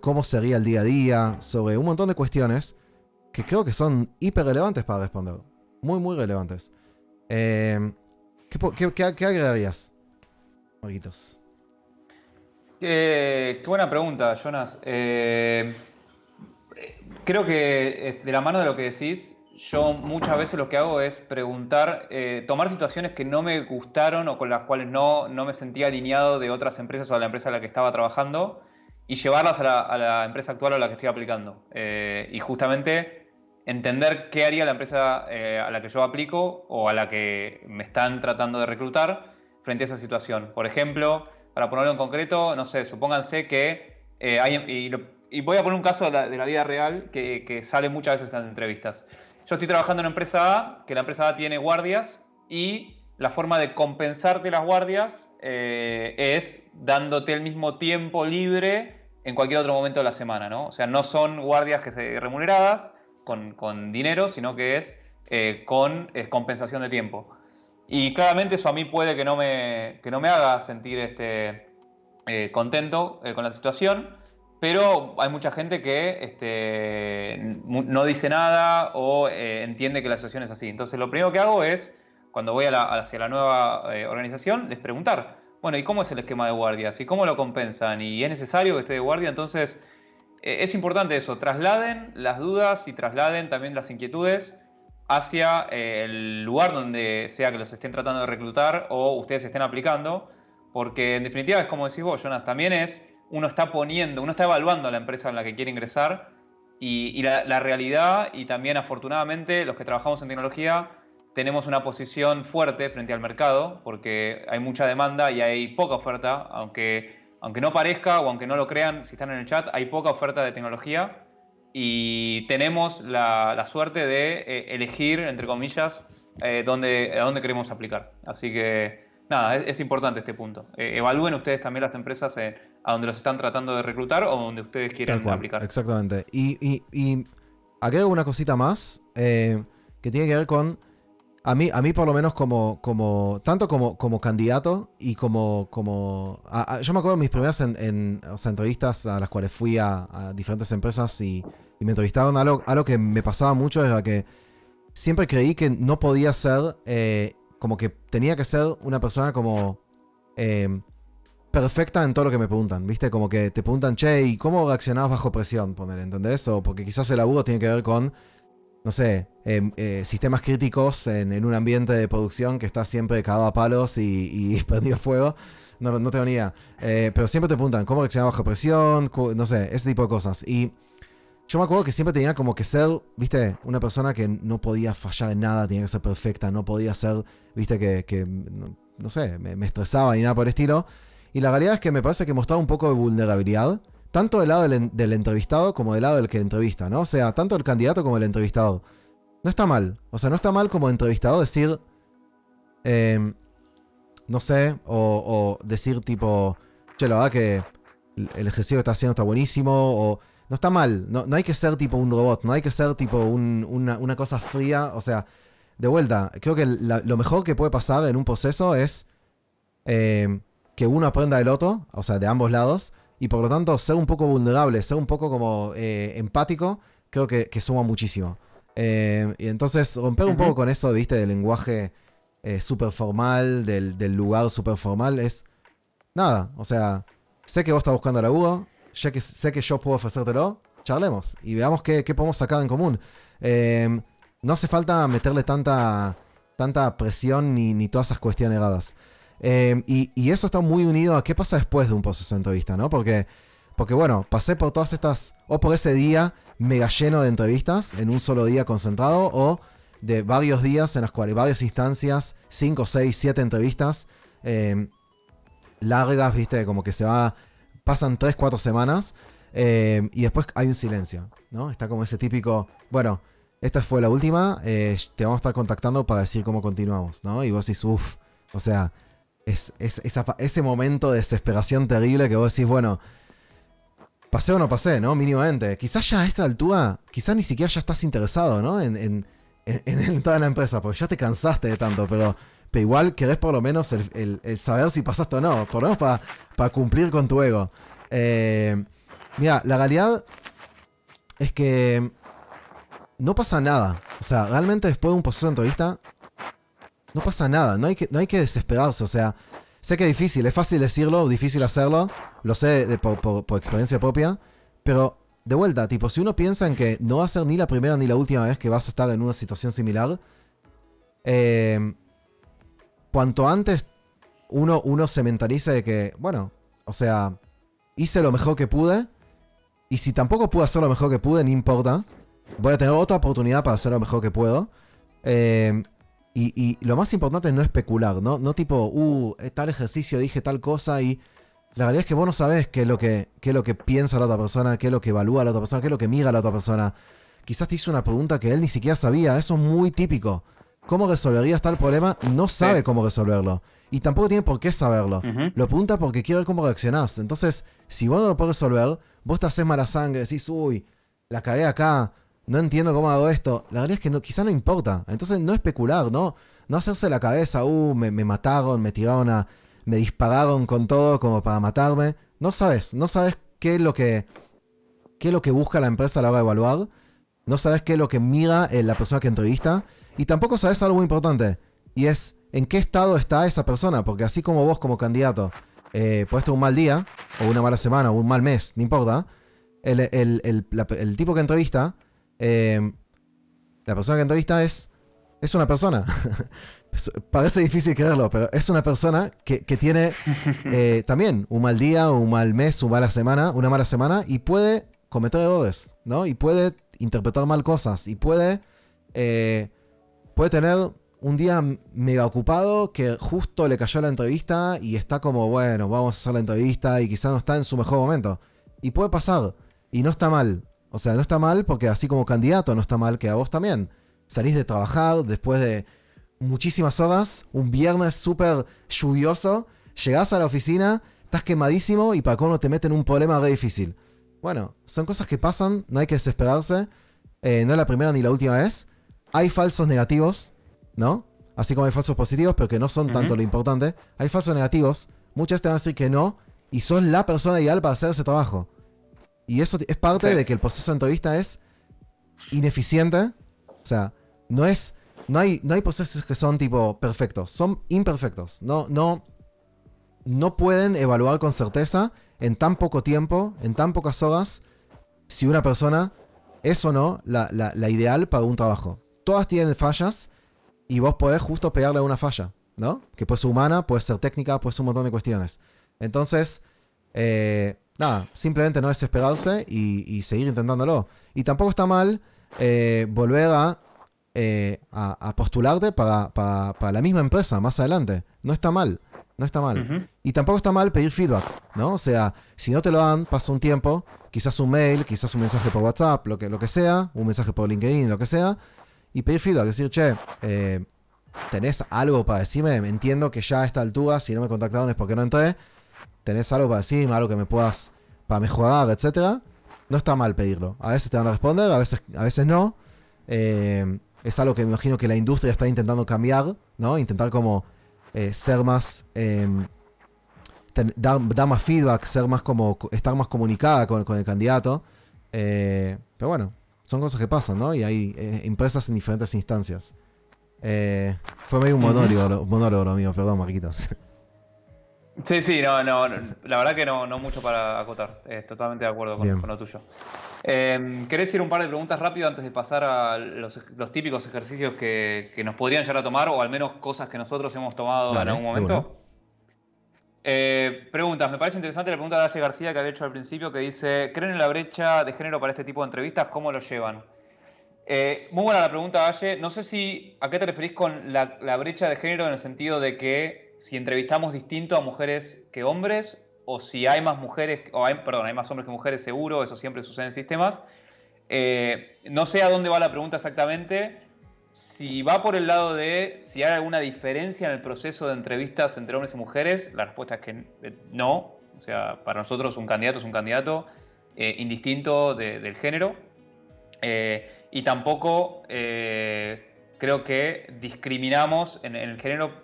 cómo sería el día a día, sobre un montón de cuestiones que creo que son hiper relevantes para responder. Muy, muy relevantes. ¿Qué agregarías, Marquitos? Qué buena pregunta, Jonas. Creo que de la mano de lo que decís, yo muchas veces lo que hago es preguntar, tomar situaciones que no me gustaron o con las cuales no me sentía alineado de otras empresas o a la empresa en la que estaba trabajando y llevarlas a la empresa actual a la que estoy aplicando. Y justamente entender qué haría la empresa a la que yo aplico o a la que me están tratando de reclutar frente a esa situación. Por ejemplo, para ponerlo en concreto, no sé, supónganse que y voy a poner un caso de la vida real que sale muchas veces en las entrevistas. Yo estoy trabajando en una empresa A, que la empresa A tiene guardias y la forma de compensarte las guardias es dándote el mismo tiempo libre en cualquier otro momento de la semana, ¿no? O sea, no son guardias remuneradas con dinero, sino que es con compensación de tiempo. Y claramente eso a mí puede que no me haga sentir contento con la situación, pero hay mucha gente que no dice nada o entiende que la situación es así. Entonces lo primero que hago es, cuando voy hacia la nueva organización, les preguntar, bueno, ¿y cómo es el esquema de guardias? ¿Y cómo lo compensan? ¿Y es necesario que esté de guardia? Entonces es importante eso, trasladen las dudas y trasladen también las inquietudes hacia el lugar donde sea que los estén tratando de reclutar o ustedes estén aplicando, porque en definitiva es como decís vos, Jonas, también uno está evaluando a la empresa en la que quiere ingresar y la realidad, y también afortunadamente los que trabajamos en tecnología tenemos una posición fuerte frente al mercado porque hay mucha demanda y hay poca oferta, aunque no parezca o aunque no lo crean si están en el chat, hay poca oferta de tecnología. Y tenemos la suerte de elegir, entre comillas, a dónde queremos aplicar. Así que, nada, es importante este punto. Evalúen ustedes también las empresas a donde los están tratando de reclutar o donde ustedes quieren aplicar. Exactamente. Y agrego una cosita más que tiene que ver con A mí por lo menos tanto como candidato y yo me acuerdo de mis primeras o sea, entrevistas a las cuales fui a diferentes empresas y me entrevistaron. Algo que me pasaba mucho era que siempre creí que no podía ser, como que tenía que ser una persona como perfecta en todo lo que me preguntan, ¿viste? Como que te preguntan, che, ¿y cómo reaccionabas bajo presión? Poner, ¿entendés? O porque quizás el laburo tiene que ver con, no sé, sistemas críticos en un ambiente de producción que está siempre cagado a palos y prendido fuego. No tengo ni idea. Pero siempre te preguntan, ¿cómo reaccionabas bajo presión? No sé, ese tipo de cosas. Y yo me acuerdo que siempre tenía como que ser, viste, una persona que no podía fallar en nada, tenía que ser perfecta, no podía ser, viste, que no sé, me estresaba ni nada por el estilo. Y la realidad es que me parece que mostraba un poco de vulnerabilidad, tanto del lado del entrevistado como del lado del que entrevista, ¿no? O sea, tanto el candidato como el entrevistado. No está mal, o sea, no está mal como entrevistador decir, no sé, o decir tipo, che, la verdad que el ejercicio que está haciendo está buenísimo, o... No está mal, no hay que ser tipo un robot, no hay que ser tipo una cosa fría. O sea, de vuelta, creo que lo mejor que puede pasar en un proceso es que uno aprenda del otro, o sea, de ambos lados, y por lo tanto ser un poco vulnerable, ser un poco como empático, creo que suma muchísimo. Y entonces romper un poco con eso, viste, del lenguaje súper formal, del lugar súper formal, es nada, o sea, sé que vos estás buscando laburo. Sé que yo puedo ofrecértelo, charlemos y veamos qué podemos sacar en común. No hace falta meterle tanta presión ni todas esas cuestiones erradas. Y eso está muy unido a qué pasa después de un proceso de entrevista, ¿no? Porque bueno, pasé por todas estas, o por ese día mega lleno de entrevistas, en un solo día concentrado, o de varios días en las cuales varias instancias, 5, 6, 7 entrevistas, largas, viste, como que pasan 3, 4 semanas y después hay un silencio, ¿no? Está como ese típico, bueno, esta fue la última, te vamos a estar contactando para decir cómo continuamos, ¿no? Y vos decís, uff, o sea, ese momento de desesperación terrible que vos decís, bueno, pasé o no pasé, ¿no? Mínimamente. Quizás ya a esta altura, quizás ni siquiera ya estás interesado, ¿no? En toda la empresa, porque ya te cansaste de tanto, pero igual querés por lo menos el saber si pasaste o no, por lo menos para cumplir con tu ego. Mira, la realidad es que no pasa nada. O sea, realmente después de un proceso de entrevista, no pasa nada. No hay que desesperarse. O sea, sé que es difícil, es fácil decirlo, difícil hacerlo. Lo sé por experiencia propia. Pero, de vuelta, tipo, si uno piensa en que no va a ser ni la primera ni la última vez que vas a estar en una situación similar, cuanto antes uno se mentalice de que, bueno, o sea, hice lo mejor que pude, y si tampoco pude hacer lo mejor que pude, no importa, voy a tener otra oportunidad para hacer lo mejor que puedo. Y lo más importante es no especular, no tipo, tal ejercicio dije tal cosa, y la realidad es que vos no sabés qué es lo que piensa la otra persona, qué es lo que evalúa la otra persona, qué es lo que mira la otra persona. Quizás te hizo una pregunta que él ni siquiera sabía, eso es muy típico. ¿Cómo resolverías tal problema? No sabe cómo resolverlo. Y tampoco tiene por qué saberlo. Lo pregunta porque quiere ver cómo reaccionás. Entonces, si vos no lo podés resolver, vos te haces mala sangre, decís, uy, la cagué acá, no entiendo cómo hago esto. La verdad es que quizá no importa. Entonces, no especular, no hacerse la cabeza, me mataron, me dispararon con todo como para matarme. No sabes qué es lo que busca la empresa a la hora de evaluar. No sabes qué es lo que mira la persona que entrevista. Y tampoco sabes algo muy importante. Y es en qué estado está esa persona. Porque así como vos como candidato podés tener un mal día, o una mala semana, o un mal mes, no importa. El tipo que entrevista, la persona que entrevista es una persona. Parece difícil creerlo, pero es una persona que tiene también un mal día, un mal mes, una mala semana, y puede cometer errores, ¿no? Y puede interpretar mal cosas, y puede tener un día mega ocupado que justo le cayó la entrevista y está como, bueno, vamos a hacer la entrevista, y quizás no está en su mejor momento. Y puede pasar, y no está mal. O sea, no está mal porque así como candidato no está mal que a vos también. Salís de trabajar después de muchísimas horas, un viernes súper lluvioso, llegás a la oficina, estás quemadísimo y para cómo te meten en un problema re difícil. Bueno, son cosas que pasan, no hay que desesperarse. No es la primera ni la última vez. Hay falsos negativos, ¿no? Así como hay falsos positivos, pero que no son tanto lo importante, hay falsos negativos. Muchas te van a decir que no, y sos la persona ideal para hacer ese trabajo. Y eso es parte de que el proceso de entrevista es ineficiente. O sea, no hay procesos que son tipo perfectos, son imperfectos. No pueden evaluar con certeza en tan poco tiempo, en tan pocas horas, si una persona es o no la ideal para un trabajo. Todas tienen fallas y vos podés justo pegarle a una falla, ¿no? Que puede ser humana, puede ser técnica, puede ser un montón de cuestiones. Entonces, nada, simplemente no desesperarse y seguir intentándolo. Y tampoco está mal volver a postularte para la misma empresa más adelante. No está mal. No está mal. Y tampoco está mal pedir feedback, ¿no? O sea, si no te lo dan, pasa un tiempo, quizás un mail, quizás un mensaje por WhatsApp, lo que sea, un mensaje por LinkedIn, lo que sea, y pedir feedback, decir, che, ¿tenés algo para decirme? Entiendo que ya a esta altura, si no me contactaron es porque no entré. ¿Tenés algo para decirme? Algo que me puedas para mejorar, etcétera. No está mal pedirlo. A veces te van a responder, a veces no. Es algo que me imagino que la industria está intentando cambiar, ¿no? Intentar como ser más... dar más feedback, estar más comunicada con el candidato. Pero bueno, son cosas que pasan, ¿no? Y hay empresas en diferentes instancias. Fue medio un monólogo lo mío, perdón, Marquitos. Sí, no, la verdad que no mucho para acotar. Totalmente de acuerdo con lo tuyo. ¿Querés ir un par de preguntas rápido antes de pasar a los típicos ejercicios que nos podrían llegar a tomar, o al menos cosas que nosotros hemos tomado en algún momento? Preguntas. Me parece interesante la pregunta de Ale García que había hecho al principio, que dice: ¿creen en la brecha de género para este tipo de entrevistas? ¿Cómo lo llevan? Muy buena la pregunta, Ale. No sé a qué te referís con la brecha de género, en el sentido de que si entrevistamos distinto a mujeres que hombres, o si hay más mujeres, hay más hombres que mujeres, seguro, eso siempre sucede en sistemas. No sé a dónde va la pregunta exactamente. Si va por el lado de si hay alguna diferencia en el proceso de entrevistas entre hombres y mujeres, la respuesta es que no. O sea, para nosotros un candidato es un candidato, indistinto del género. Y tampoco creo que discriminamos en el género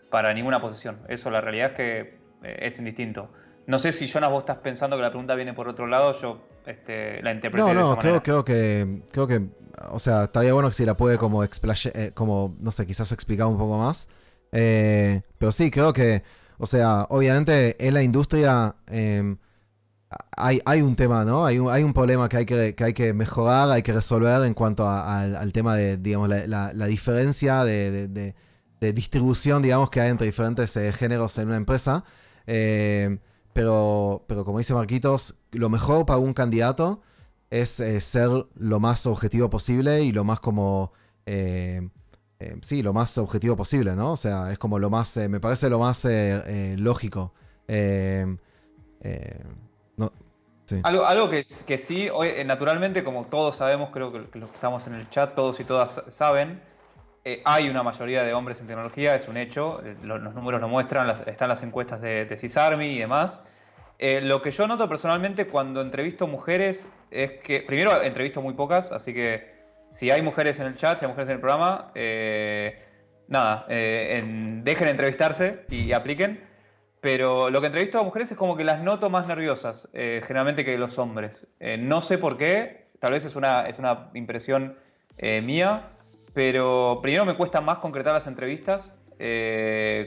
para ninguna posición. Eso, la realidad es que es indistinto. No sé si, Jonas, vos estás pensando que la pregunta viene por otro lado. Yo la interpreté de esa manera. Creo que, o sea, estaría bueno que si la puede como como, no sé, quizás explicar un poco más. Pero sí, creo que, o sea, obviamente en la industria hay un tema, ¿no? Hay un problema que hay que mejorar, hay que resolver en cuanto al tema de, digamos, la diferencia de distribución, digamos, que hay entre diferentes géneros en una empresa. Pero como dice Marquitos, lo mejor para un candidato es ser lo más objetivo posible y lo más como... sí, lo más objetivo posible, ¿no? O sea, es como lo más... me parece lo más lógico. No, sí. Algo que sí, hoy, naturalmente, como todos sabemos, creo que los que estamos en el chat, todos y todas saben, hay una mayoría de hombres en tecnología, es un hecho, los números lo muestran, están las encuestas de CISARMI y demás. Lo que yo noto personalmente cuando entrevisto mujeres es que, primero, entrevisto muy pocas, así que si hay mujeres en el chat, si hay mujeres en el programa, dejen de entrevistarse y apliquen. Pero lo que entrevisto a mujeres es como que las noto más nerviosas, generalmente, que los hombres. No sé por qué, tal vez es una impresión mía, pero primero me cuesta más concretar las entrevistas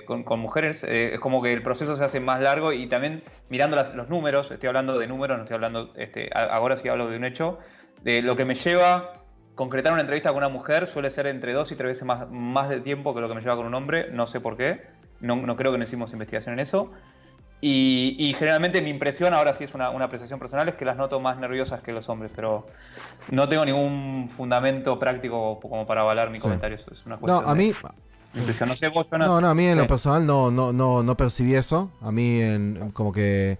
con mujeres. Es como que el proceso se hace más largo, y también mirando los números, estoy hablando de números, no estoy hablando, ahora sí hablo de un hecho, de lo que me lleva concretar una entrevista con una mujer suele ser entre 2 y 3 veces más de tiempo que lo que me lleva con un hombre, no sé por qué. No creo que no hicimos investigación en eso. Y generalmente mi impresión, ahora sí es una apreciación personal, es que las noto más nerviosas que los hombres, pero no tengo ningún fundamento práctico como para avalar mi comentario. Eso es una cuestión a mí, de impresión. No sé vos, Jonathan. a mí en lo personal no percibí eso. A mí como que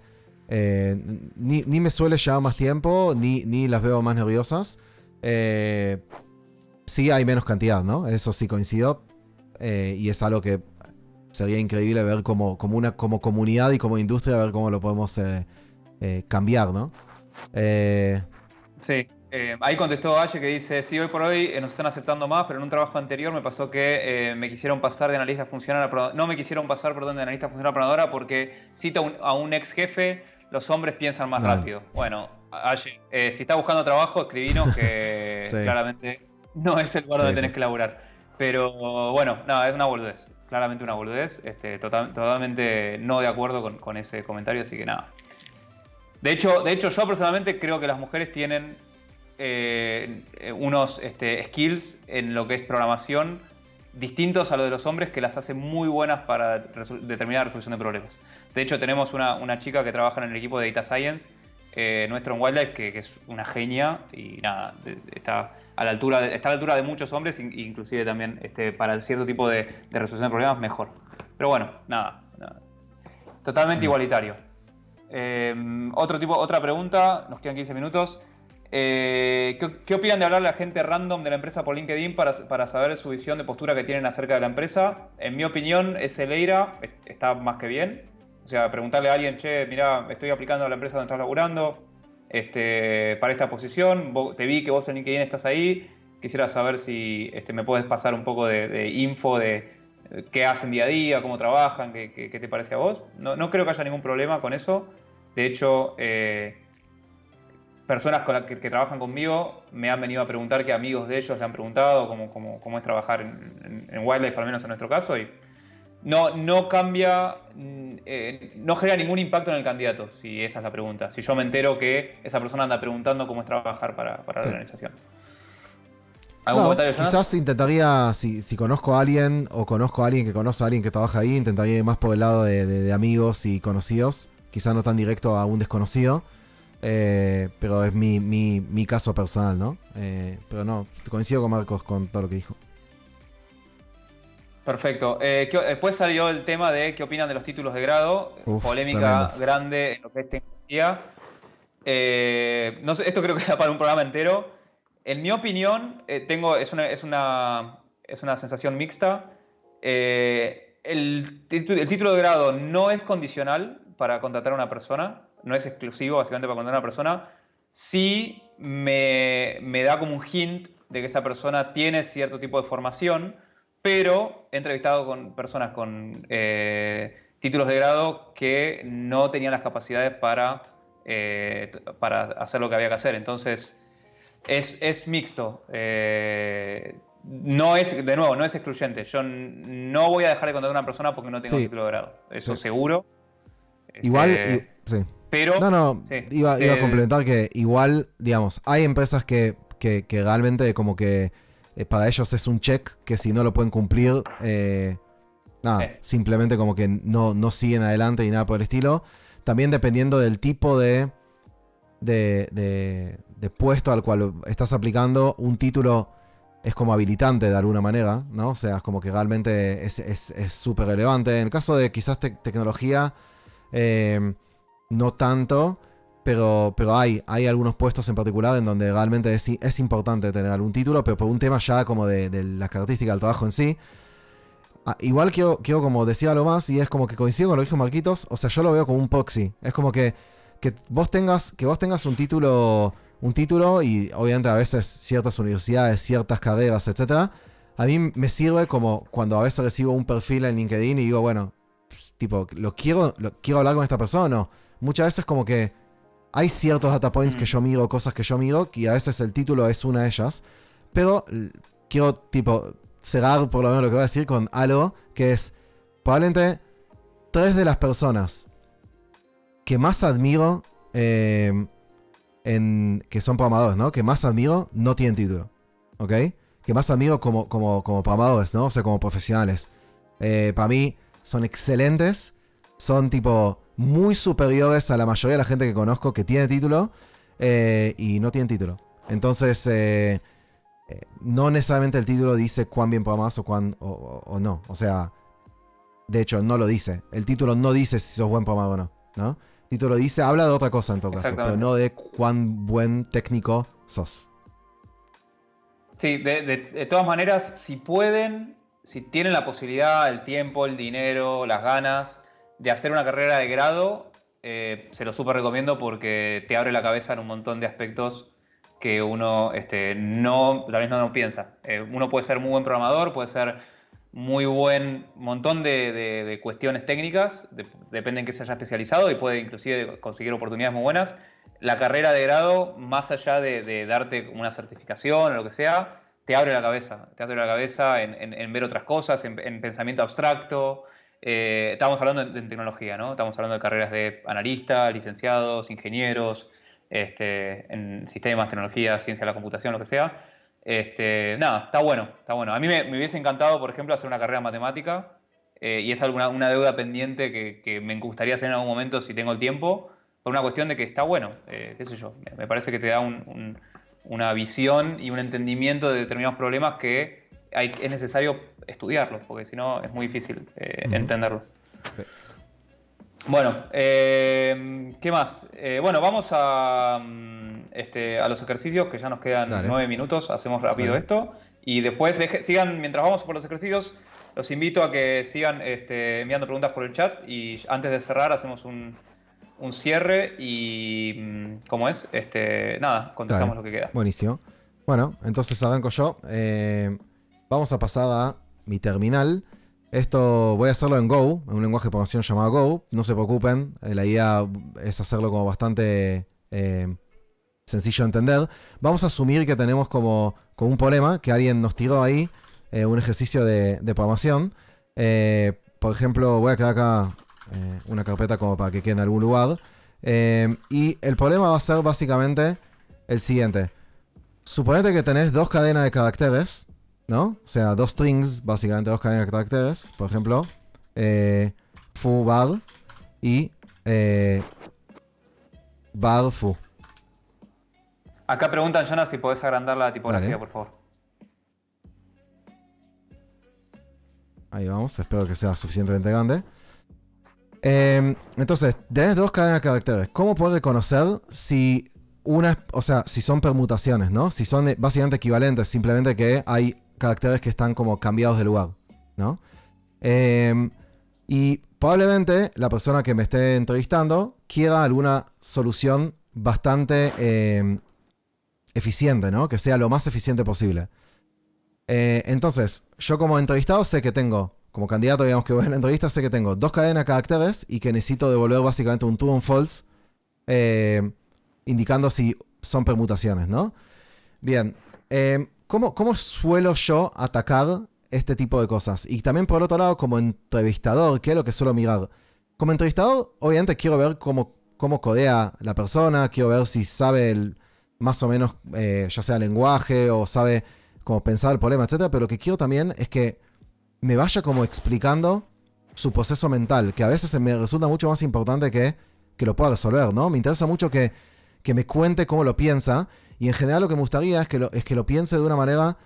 ni me suele llevar más tiempo, ni las veo más nerviosas. Sí hay menos cantidad, ¿no? Eso sí coincido. Y es algo que sería increíble ver como comunidad y como industria, ver cómo lo podemos cambiar, ¿no? Sí. Ahí contestó Aye que dice, sí, hoy por hoy nos están aceptando más, pero en un trabajo anterior me pasó que me quisieron pasar de analista funcional a programadora. No me quisieron pasar, perdón, de analista funcional a programadora porque cita a un ex jefe, los hombres piensan más No. rápido. Bueno, Aye, si estás buscando trabajo, escribinos que Sí, claramente no es el lugar donde sí, sí. tenés que laburar. Pero bueno, nada, es una boludez. Claramente una boludez. Totalmente no de acuerdo con ese comentario, así que nada. De hecho, yo personalmente creo que las mujeres tienen unos skills en lo que es programación distintos a los de los hombres que las hacen muy buenas para determinar resolución de problemas. De hecho, tenemos una chica que trabaja en el equipo de Data Science nuestro en Wildlife, que es una genia y nada, está a la altura de muchos hombres, inclusive también para cierto tipo de resolución de problemas mejor. Pero bueno, nada. Totalmente Mm. igualitario. Otra pregunta, nos quedan 15 minutos. ¿Qué opinan de hablarle a gente random de la empresa por LinkedIn para saber su visión de postura que tienen acerca de la empresa? En mi opinión, ese Leira está más que bien. O sea, preguntarle a alguien, che, mirá, estoy aplicando a la empresa donde estás laburando para esta posición. Te vi que vos en LinkedIn estás ahí. Quisiera saber si me puedes pasar un poco de info de qué hacen día a día, cómo trabajan, qué te parece a vos. No creo que haya ningún problema con eso. De hecho, personas que trabajan conmigo me han venido a preguntar que amigos de ellos le han preguntado cómo es trabajar en Wildlife, al menos en nuestro caso, y no cambia, no genera ningún impacto en el candidato, si esa es la pregunta. Si yo me entero que esa persona anda preguntando cómo es trabajar para la Sí. organización. ¿Algún No, comentario, Jonas? quizás intentaría, si conozco a alguien o conozco a alguien que conoce a alguien que trabaja ahí, intentaría ir más por el lado de amigos y conocidos. Quizás no tan directo a un desconocido. Pero es mi caso personal, ¿no? Pero no, coincido con Marcos con todo lo que dijo. Perfecto. Después salió el tema de qué opinan de los títulos de grado. Uf, tremendo. Polémica grande en lo que es tecnología. No sé, esto creo que da para un programa entero. En mi opinión, es una sensación mixta. El título de grado no es condicional para contratar a una persona, no es exclusivo básicamente para contratar a una persona. Sí me da como un hint de que esa persona tiene cierto tipo de formación, pero he entrevistado con personas con títulos de grado que no tenían las capacidades para hacer lo que había que hacer. Entonces, es mixto. De nuevo, no es excluyente. Yo no voy a dejar de contratar a una persona porque no tengo Sí, título de grado. Eso sí. seguro. Igual, sí. Pero, No, sí. iba a complementar que igual, digamos, hay empresas que realmente como que para ellos es un check que si no lo pueden cumplir, nada, simplemente como que no siguen adelante y nada por el estilo. También dependiendo del tipo de puesto al cual estás aplicando, un título es como habilitante de alguna manera, ¿no? O sea, es como que realmente es súper relevante. En el caso de quizás tecnología, no tanto, pero hay algunos puestos en particular en donde realmente es importante tener algún título, pero por un tema ya como de las características del trabajo en sí. Igual quiero como decir algo más y es como que coincido con lo que dijo Marquitos, o sea, yo lo veo como un proxy. Es como que vos tengas un título y obviamente a veces ciertas universidades, ciertas carreras, etcétera. A mí me sirve como cuando a veces recibo un perfil en LinkedIn y digo, bueno, pues, tipo, quiero hablar con esta persona o no. Muchas veces como que hay ciertos data points que yo miro, cosas que yo miro, y a veces el título es una de ellas. Pero quiero, tipo, cerrar por lo menos lo que voy a decir con algo que es probablemente 3 de las personas que más admiro que son programadores, ¿no? Que más admiro no tienen título, ¿ok? Que más admiro como programadores, ¿no? O sea, como profesionales. Para mí son excelentes, son tipo muy superiores a la mayoría de la gente que conozco que tiene título y no tienen título. Entonces, no necesariamente el título dice cuán bien programas o no. O sea, de hecho, no lo dice. El título no dice si sos buen programador o no, ¿no? El título dice, habla de otra cosa en todo caso, pero no de cuán buen técnico sos. Sí, de todas maneras, si pueden, si tienen la posibilidad, el tiempo, el dinero, las ganas de hacer una carrera de grado, se lo súper recomiendo porque te abre la cabeza en un montón de aspectos que uno tal vez no piensa. Uno puede ser muy buen programador, puede ser muy buen montón de cuestiones técnicas, depende en qué se haya especializado y puede inclusive conseguir oportunidades muy buenas. La carrera de grado, más allá de darte una certificación o lo que sea, te abre la cabeza en ver otras cosas, en pensamiento abstracto. Estamos hablando de tecnología, ¿no? Estamos hablando de carreras de analistas, licenciados, ingenieros, en sistemas, tecnología, ciencia de la computación, lo que sea. Nada, está bueno, está bueno. A mí me hubiese encantado, por ejemplo, hacer una carrera en matemática, y es una deuda pendiente que me gustaría hacer en algún momento si tengo el tiempo, por una cuestión de que está bueno, qué sé yo, me parece que te da una visión y un entendimiento de determinados problemas que es necesario estudiarlos, porque si no es muy difícil entenderlo. Bueno, ¿qué más? Bueno, vamos a los ejercicios, que ya nos quedan Dale. 9 minutos, hacemos rápido Dale. esto. Y después sigan, mientras vamos por los ejercicios, los invito a que sigan enviando preguntas por el chat y antes de cerrar hacemos un cierre y, ¿cómo es? Nada, contestamos Dale. lo que queda. Buenísimo. Bueno, entonces arranco yo. Vamos a pasar a mi terminal. Esto voy a hacerlo en Go, en un lenguaje de programación llamado Go. No se preocupen, la idea es hacerlo como bastante sencillo de entender. Vamos a asumir que tenemos como un problema, que alguien nos tiró ahí, un ejercicio de programación. Por ejemplo, voy a crear acá una carpeta como para que quede en algún lugar. Y el problema va a ser básicamente el siguiente. Suponete que tenés dos cadenas de caracteres, ¿no? O sea, dos strings, básicamente dos cadenas de caracteres. Por ejemplo, foo bar y bar foo. Acá preguntan, Jonas, si podés agrandar la tipografía, Dale. por favor. Ahí vamos, espero que sea suficientemente grande. Entonces, tenés dos cadenas de caracteres. ¿Cómo puedes reconocer si si son permutaciones, ¿no? Si son básicamente equivalentes, simplemente que hay caracteres que están como cambiados de lugar, ¿no? Y probablemente la persona que me esté entrevistando quiera alguna solución bastante eficiente, ¿no? Que sea lo más eficiente posible. Entonces, yo como entrevistado sé que tengo, como candidato, digamos que voy en la entrevista, sé que tengo dos cadenas de caracteres y que necesito devolver básicamente un true o un false, indicando si son permutaciones, ¿no? Bien, ¿cómo suelo yo atacar este tipo de cosas? Y también por otro lado, como entrevistador, ¿qué es lo que suelo mirar? Como entrevistador, obviamente quiero ver cómo codea la persona, quiero ver si sabe más o menos, ya sea lenguaje o sabe cómo pensar el problema, etc. Pero lo que quiero también es que me vaya como explicando su proceso mental, que a veces me resulta mucho más importante que lo pueda resolver, ¿no? Me interesa mucho que me cuente cómo lo piensa, y en general lo que me gustaría es que lo piense de una manera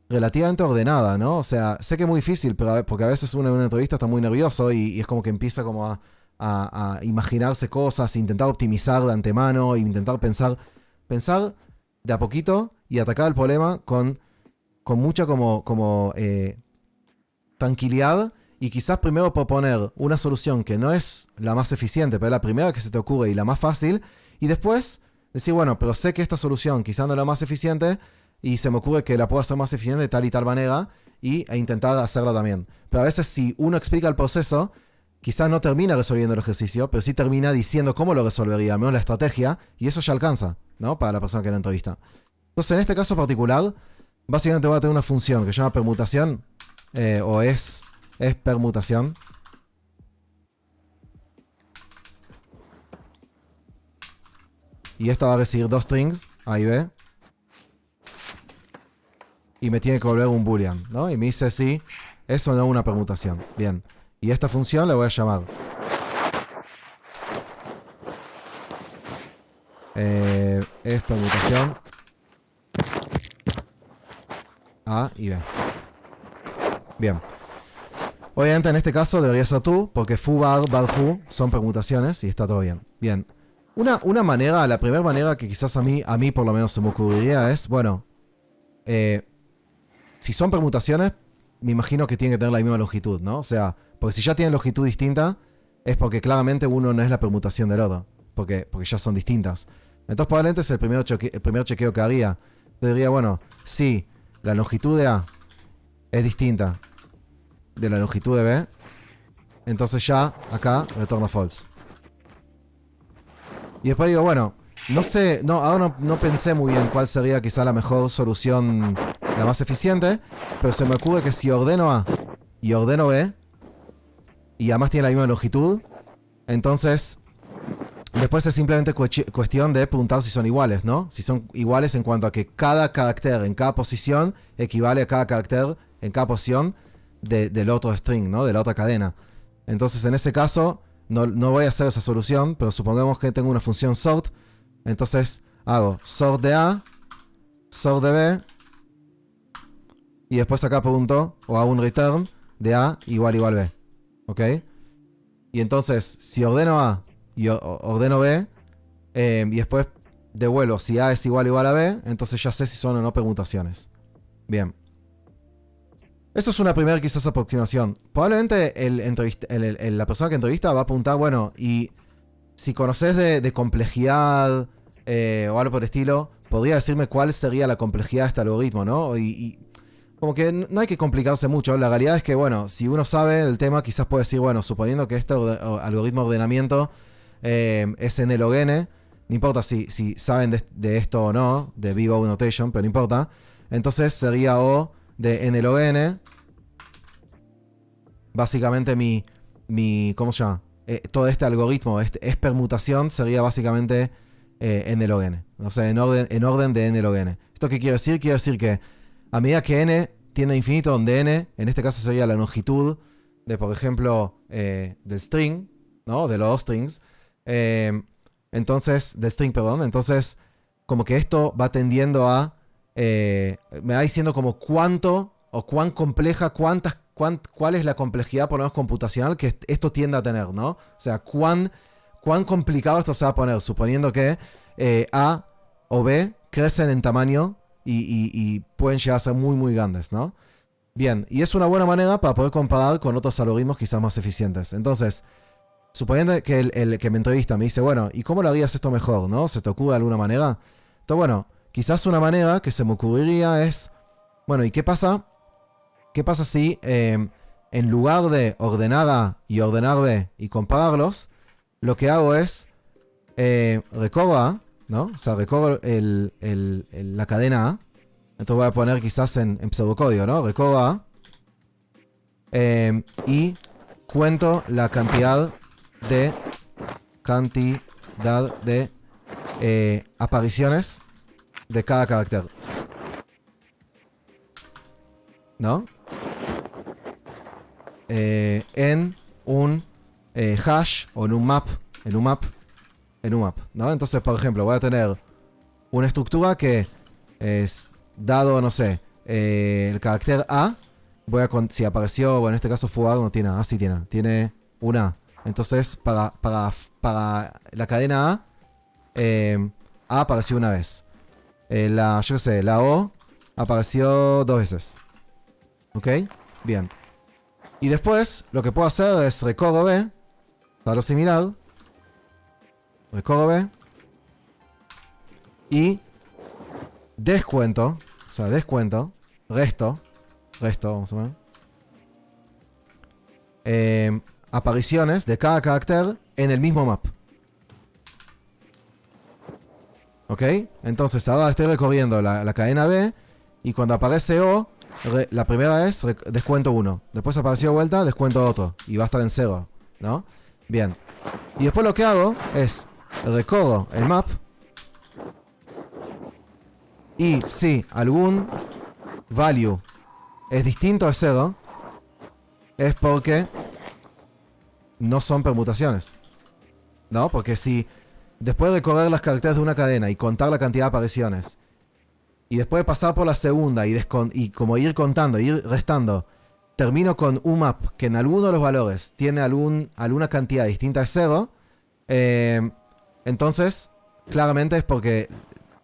relativamente ordenada, ¿no? O sea, sé que es muy difícil, porque a veces uno en una entrevista está muy nervioso y es como que empieza como a imaginarse cosas, intentar optimizar de antemano, intentar pensar de a poquito y atacar el problema con mucha como tranquilidad, y quizás primero proponer una solución que no es la más eficiente, pero es la primera que se te ocurre y la más fácil, y después decir, bueno, pero sé que esta solución quizás no es la más eficiente y se me ocurre que la puedo hacer más eficiente de tal y tal manera, e intentar hacerla también. Pero a veces si uno explica el proceso, quizás no termina resolviendo el ejercicio, pero sí termina diciendo cómo lo resolvería, al menos la estrategia, y eso ya alcanza, ¿no? Para la persona que la entrevista. Entonces, en este caso particular, básicamente voy a tener una función que se llama permutación, o es permutación. Y esta va a recibir dos strings, A y B. Y me tiene que volver un boolean, ¿no? Y me dice si eso no es una permutación. Bien. Y esta función la voy a llamar es permutación A y B. Bien. Obviamente en este caso debería ser tú, porque foo bar, bar foo son permutaciones y está todo bien. Bien. Una manera, la primera manera que quizás a mí por lo menos se me ocurriría es, bueno, si son permutaciones, me imagino que tienen que tener la misma longitud, ¿no? O sea, porque si ya tienen longitud distinta, es porque claramente uno no es la permutación del otro, porque ya son distintas. Entonces probablemente es el primer chequeo que haría. Te diría, bueno, si la longitud de A es distinta de la longitud de B, entonces ya acá retorno false. Y después digo, bueno, no sé, ahora no pensé muy bien cuál sería quizá la mejor solución, la más eficiente, pero se me ocurre que si ordeno A y ordeno B, y además tiene la misma longitud, entonces después es simplemente cuestión de preguntar si son iguales, ¿no? Si son iguales en cuanto a que cada carácter en cada posición equivale a cada carácter en cada posición del otro string, ¿no? De la otra cadena. Entonces en ese caso no voy a hacer esa solución, pero supongamos que tengo una función sort. Entonces hago sort de A, sort de B, y después acá pregunto, o hago un return de A igual B. ¿Ok? Y entonces, si ordeno A y ordeno B, y después devuelvo si A es igual a B, entonces ya sé si son o no permutaciones. Bien. Eso es una primera quizás aproximación. Probablemente la persona que entrevista va a preguntar, bueno, y si conoces de complejidad o algo por el estilo, podría decirme cuál sería la complejidad de este algoritmo, ¿no? Y como que no hay que complicarse mucho. La realidad es que, bueno, si uno sabe del tema, quizás puede decir, bueno, suponiendo que este algoritmo de ordenamiento es n log n, no importa si saben de esto o no, de big O notation, pero no importa. Entonces sería O de n log n. Básicamente ¿cómo se llama? Todo este algoritmo, es permutación, sería básicamente n log n. O sea, en orden de n log n. ¿Esto qué quiere decir? Quiere decir que a medida que n tiende a infinito, donde n, en este caso sería la longitud de, por ejemplo, del string, ¿no? De los dos strings. Entonces, entonces, como que esto va tendiendo a, me va diciendo como cuánto o cuán compleja, cuál es la complejidad, por lo menos computacional, que esto tiende a tener, ¿no? O sea, cuán complicado esto se va a poner, suponiendo que A o B crecen en tamaño y pueden llegar a ser muy, muy grandes, ¿no? Bien, y es una buena manera para poder comparar con otros algoritmos quizás más eficientes. Entonces, suponiendo que el que me entrevista me dice, bueno, ¿y cómo lo harías esto mejor, no? ¿Se te ocurre de alguna manera? Entonces, bueno, quizás una manera que se me ocurriría es, bueno, ¿y qué pasa? ¿Qué pasa si en lugar de ordenar A y ordenar B y compararlos, lo que hago es recorro A, ¿no? O sea, recorro la cadena A. Entonces voy a poner quizás en pseudocódigo, ¿no? Recorro A. Y cuento la cantidad de apariciones de cada carácter, ¿no? En un hash o en un map, ¿no? Entonces, por ejemplo, voy a tener una estructura que es dado, no sé, el carácter A. Si apareció, bueno, en este caso fugado no tiene A, sí tiene un A. Entonces, para la cadena A, A apareció una vez. Yo qué sé, la O apareció 2 veces. ¿Ok? Bien. Y después, lo que puedo hacer es recorro B, algo similar. Recorro B. Y descuento, resto, vamos a ver. Apariciones de cada carácter en el mismo map. ¿Ok? Entonces ahora estoy recorriendo la cadena B y cuando aparece O, la primera vez descuento 1. Después apareció vuelta, descuento otro. Y va a estar en 0, ¿no? Bien. Y después lo que hago es recorro el map. Y si algún value es distinto a 0, es porque no son permutaciones, ¿no? Porque si después de recorrer las caracteres de una cadena y contar la cantidad de apariciones, y después de pasar por la segunda y como ir contando, ir restando, termino con un map que en alguno de los valores tiene alguna cantidad distinta de 0, entonces claramente es porque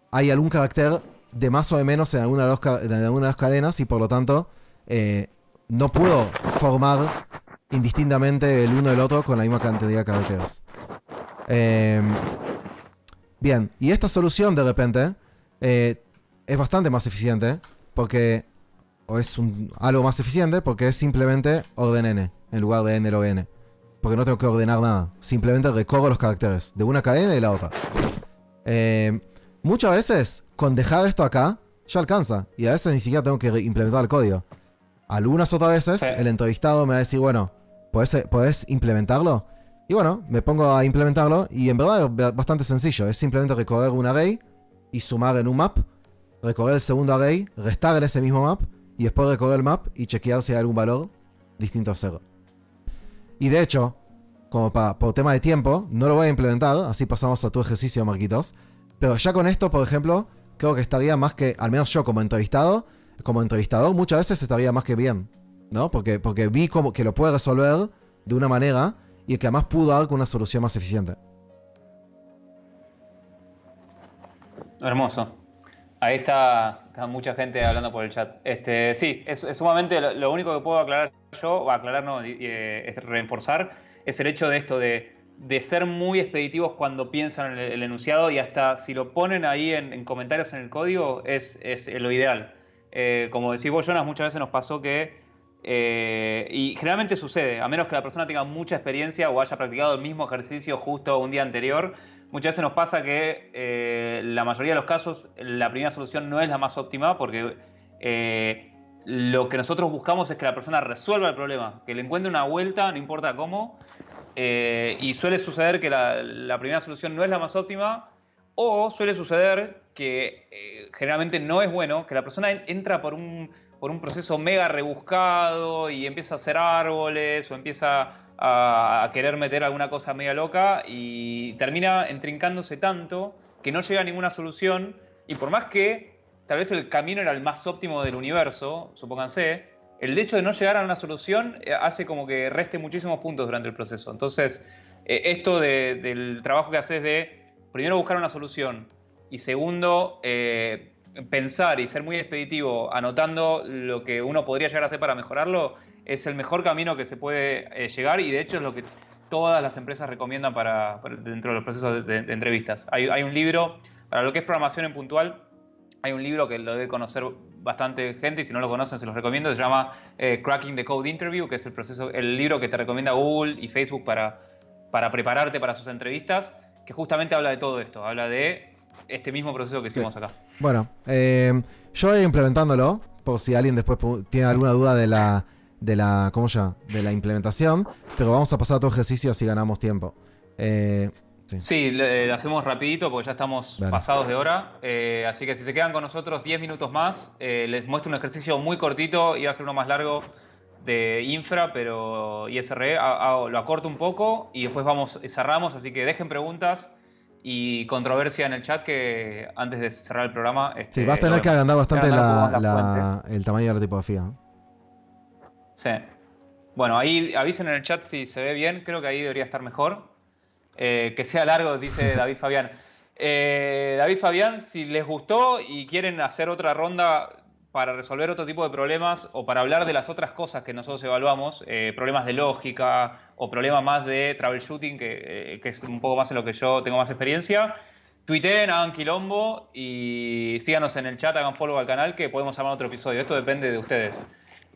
hay algún carácter de más o de menos en alguna de las cadenas y por lo tanto no puedo formar indistintamente el uno del otro con la misma cantidad de caracteres. Bien, y esta solución de repente es bastante más eficiente porque, o es algo más eficiente porque es simplemente orden n en lugar de n log n. Porque no tengo que ordenar nada, simplemente recorro los caracteres de una cadena y de la otra. Muchas veces, con dejar esto acá, ya alcanza. Y a veces ni siquiera tengo que implementar el código. Algunas otras veces, Sí. el entrevistado me va a decir, bueno, ¿podés implementarlo? Y bueno, me pongo a implementarlo y en verdad es bastante sencillo. Es simplemente recorrer un array y sumar en un map, recorrer el segundo array, restar en ese mismo map y después recorrer el map y chequear si hay algún valor distinto a 0. Y de hecho, como por tema de tiempo, no lo voy a implementar, así pasamos a tu ejercicio, Marquitos. Pero ya con esto, por ejemplo, creo que estaría más que, al menos yo como entrevistador, muchas veces estaría más que bien, ¿no? Porque vi como que lo puede resolver de una manera y que además pudo dar con una solución más eficiente. Hermoso. Ahí está mucha gente hablando por el chat. Sí, es sumamente. Lo único que puedo aclarar yo, aclarar no, es reforzar, es el hecho de esto de ser muy expeditivos cuando piensan en el enunciado y hasta si lo ponen ahí en comentarios en el código es lo ideal. Como decís vos, Jonas, muchas veces nos pasó que, y generalmente sucede, a menos que la persona tenga mucha experiencia o haya practicado el mismo ejercicio justo un día anterior, muchas veces nos pasa que la mayoría de los casos la primera solución no es la más óptima porque lo que nosotros buscamos es que la persona resuelva el problema, que le encuentre una vuelta, no importa cómo, y suele suceder que la primera solución no es la más óptima o suele suceder que generalmente no es bueno, que la persona entra por un proceso mega rebuscado y empieza a hacer árboles o empieza a querer meter alguna cosa media loca y termina entrincándose tanto que no llega a ninguna solución y por más que tal vez el camino era el más óptimo del universo, supónganse, el hecho de no llegar a una solución hace como que reste muchísimos puntos durante el proceso. Entonces, esto del trabajo que haces de primero buscar una solución y segundo, pensar y ser muy expeditivo anotando lo que uno podría llegar a hacer para mejorarlo, es el mejor camino que se puede llegar y de hecho es lo que todas las empresas recomiendan para dentro de los procesos de entrevistas. Hay un libro, para lo que es programación en puntual, hay un libro que lo debe conocer bastante gente y si no lo conocen se los recomiendo, se llama Cracking the Code Interview, que es el libro que te recomienda Google y Facebook para prepararte para sus entrevistas, que justamente habla de todo esto, habla de este mismo proceso que hicimos acá. Bueno, yo voy implementándolo, por si alguien después tiene alguna duda de la ¿cómo se llama? De la implementación, pero vamos a pasar a otro ejercicio así ganamos tiempo. Sí, lo hacemos rapidito porque ya estamos pasados de hora, así que si se quedan con nosotros 10 minutos más, les muestro un ejercicio muy cortito, iba a ser uno más largo de infra, pero ISRE, lo acorto un poco y después cerramos, así que dejen preguntas y controversia en el chat que antes de cerrar el programa... sí, vas a tener que agrandar bastante el tamaño de la tipografía. Sí. Bueno, ahí avisen en el chat si se ve bien, creo que ahí debería estar mejor. Que sea largo, dice David Fabián. David Fabián, si les gustó y quieren hacer otra ronda para resolver otro tipo de problemas o para hablar de las otras cosas que nosotros evaluamos, problemas de lógica o problemas más de troubleshooting, que es un poco más en lo que yo tengo más experiencia, tuiteen, hagan quilombo y síganos en el chat, hagan follow al canal que podemos armar otro episodio. Esto depende de ustedes,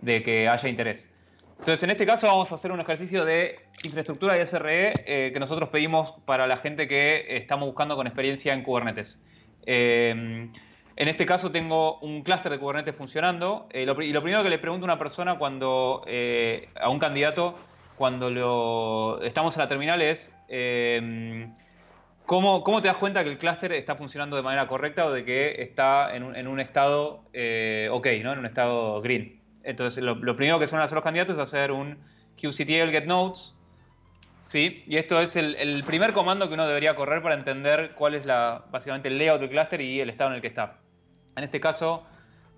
de que haya interés. Entonces, en este caso vamos a hacer un ejercicio de infraestructura de SRE que nosotros pedimos para la gente que estamos buscando con experiencia en Kubernetes. En este caso tengo un clúster de Kubernetes funcionando y lo primero que le pregunto a una persona a un candidato cuando estamos en la terminal es ¿cómo te das cuenta que el clúster está funcionando de manera correcta o de que está en un estado ok, ¿no? En un estado green. Entonces, lo primero que suelen hacer los candidatos es hacer un kubectl get nodes, ¿sí? Y esto es el primer comando que uno debería correr para entender cuál es básicamente el layout del clúster y el estado en el que está. En este caso,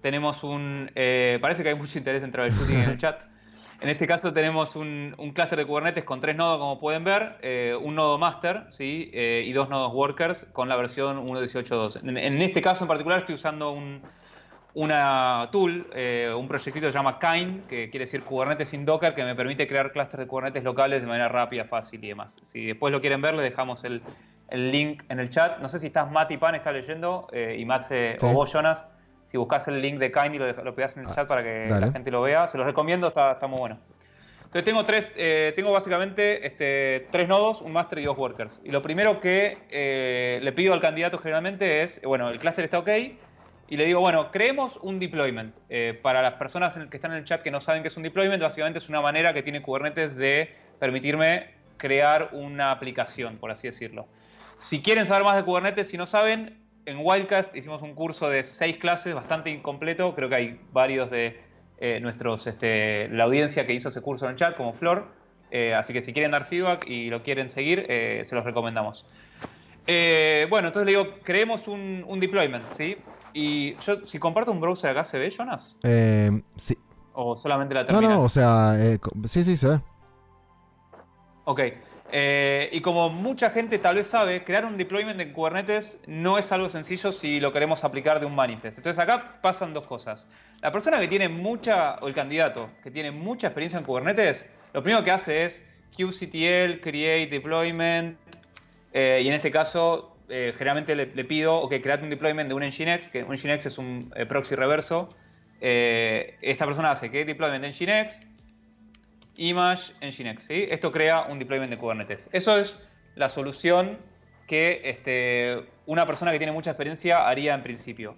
tenemos parece que hay mucho interés en troubleshooting en el chat. En este caso tenemos un clúster de Kubernetes con 3 nodos, como pueden ver, un nodo master, ¿sí? Y 2 nodos workers con la versión 1.18.2. En este caso en particular estoy usando una tool, un proyectito que se llama Kind, que quiere decir Kubernetes sin Docker, que me permite crear clústeres de Kubernetes locales de manera rápida, fácil y demás. Si después lo quieren ver, les dejamos el el link en el chat. No sé si estás Matt y Pan, está leyendo, y Matt Sí. o vos, Jonas, si buscas el link de Kind y lo pegás en el chat para que dale. la gente lo vea. Se los recomiendo, está muy bueno. Entonces tengo básicamente 3 nodos, un master y 2 workers. Y lo primero que le pido al candidato generalmente es, bueno, el clúster está ok, y le digo, bueno, creemos un deployment. Para las personas que están en el chat que no saben qué es un deployment, básicamente es una manera que tiene Kubernetes de permitirme crear una aplicación, por así decirlo. Si quieren saber más de Kubernetes, si no saben, en Wildcast hicimos un curso de 6 clases bastante incompleto. Creo que hay varios de la audiencia que hizo ese curso en el chat, como Flor. Así que si quieren dar feedback y lo quieren seguir, se los recomendamos. Bueno, entonces le digo, creemos un deployment, ¿sí? Y yo, si comparto un browser acá, ¿se ve, Jonas? Sí. ¿O solamente la terminal? No, o sea, sí, se ve. Ok. Y como mucha gente tal vez sabe, crear un deployment en Kubernetes no es algo sencillo si lo queremos aplicar de un manifest. Entonces acá pasan dos cosas. La persona que tiene o el candidato que tiene mucha experiencia en Kubernetes, lo primero que hace es kubectl, create deployment, y en este caso generalmente le pido, ok, create un deployment de un Nginx, que un Nginx es un proxy reverso. Esta persona hace create deployment de Nginx, image Nginx, ¿sí? Esto crea un deployment de Kubernetes. Eso es la solución que una persona que tiene mucha experiencia haría en principio.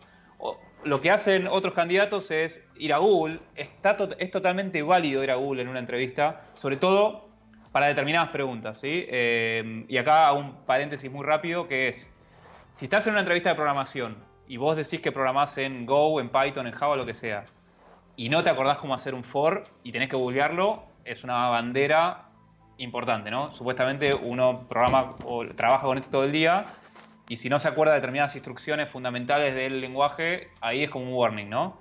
Lo que hacen otros candidatos es ir a Google. Es totalmente válido ir a Google en una entrevista, sobre todo para determinadas preguntas, ¿sí? Y acá hago un paréntesis muy rápido, que es, si estás en una entrevista de programación y vos decís que programás en Go, en Python, en Java, lo que sea, y no te acordás cómo hacer un for y tenés que googlearlo, es una bandera importante, ¿no? Supuestamente uno programa o trabaja con esto todo el día, y si no se acuerda de determinadas instrucciones fundamentales del lenguaje, ahí es como un warning, ¿no?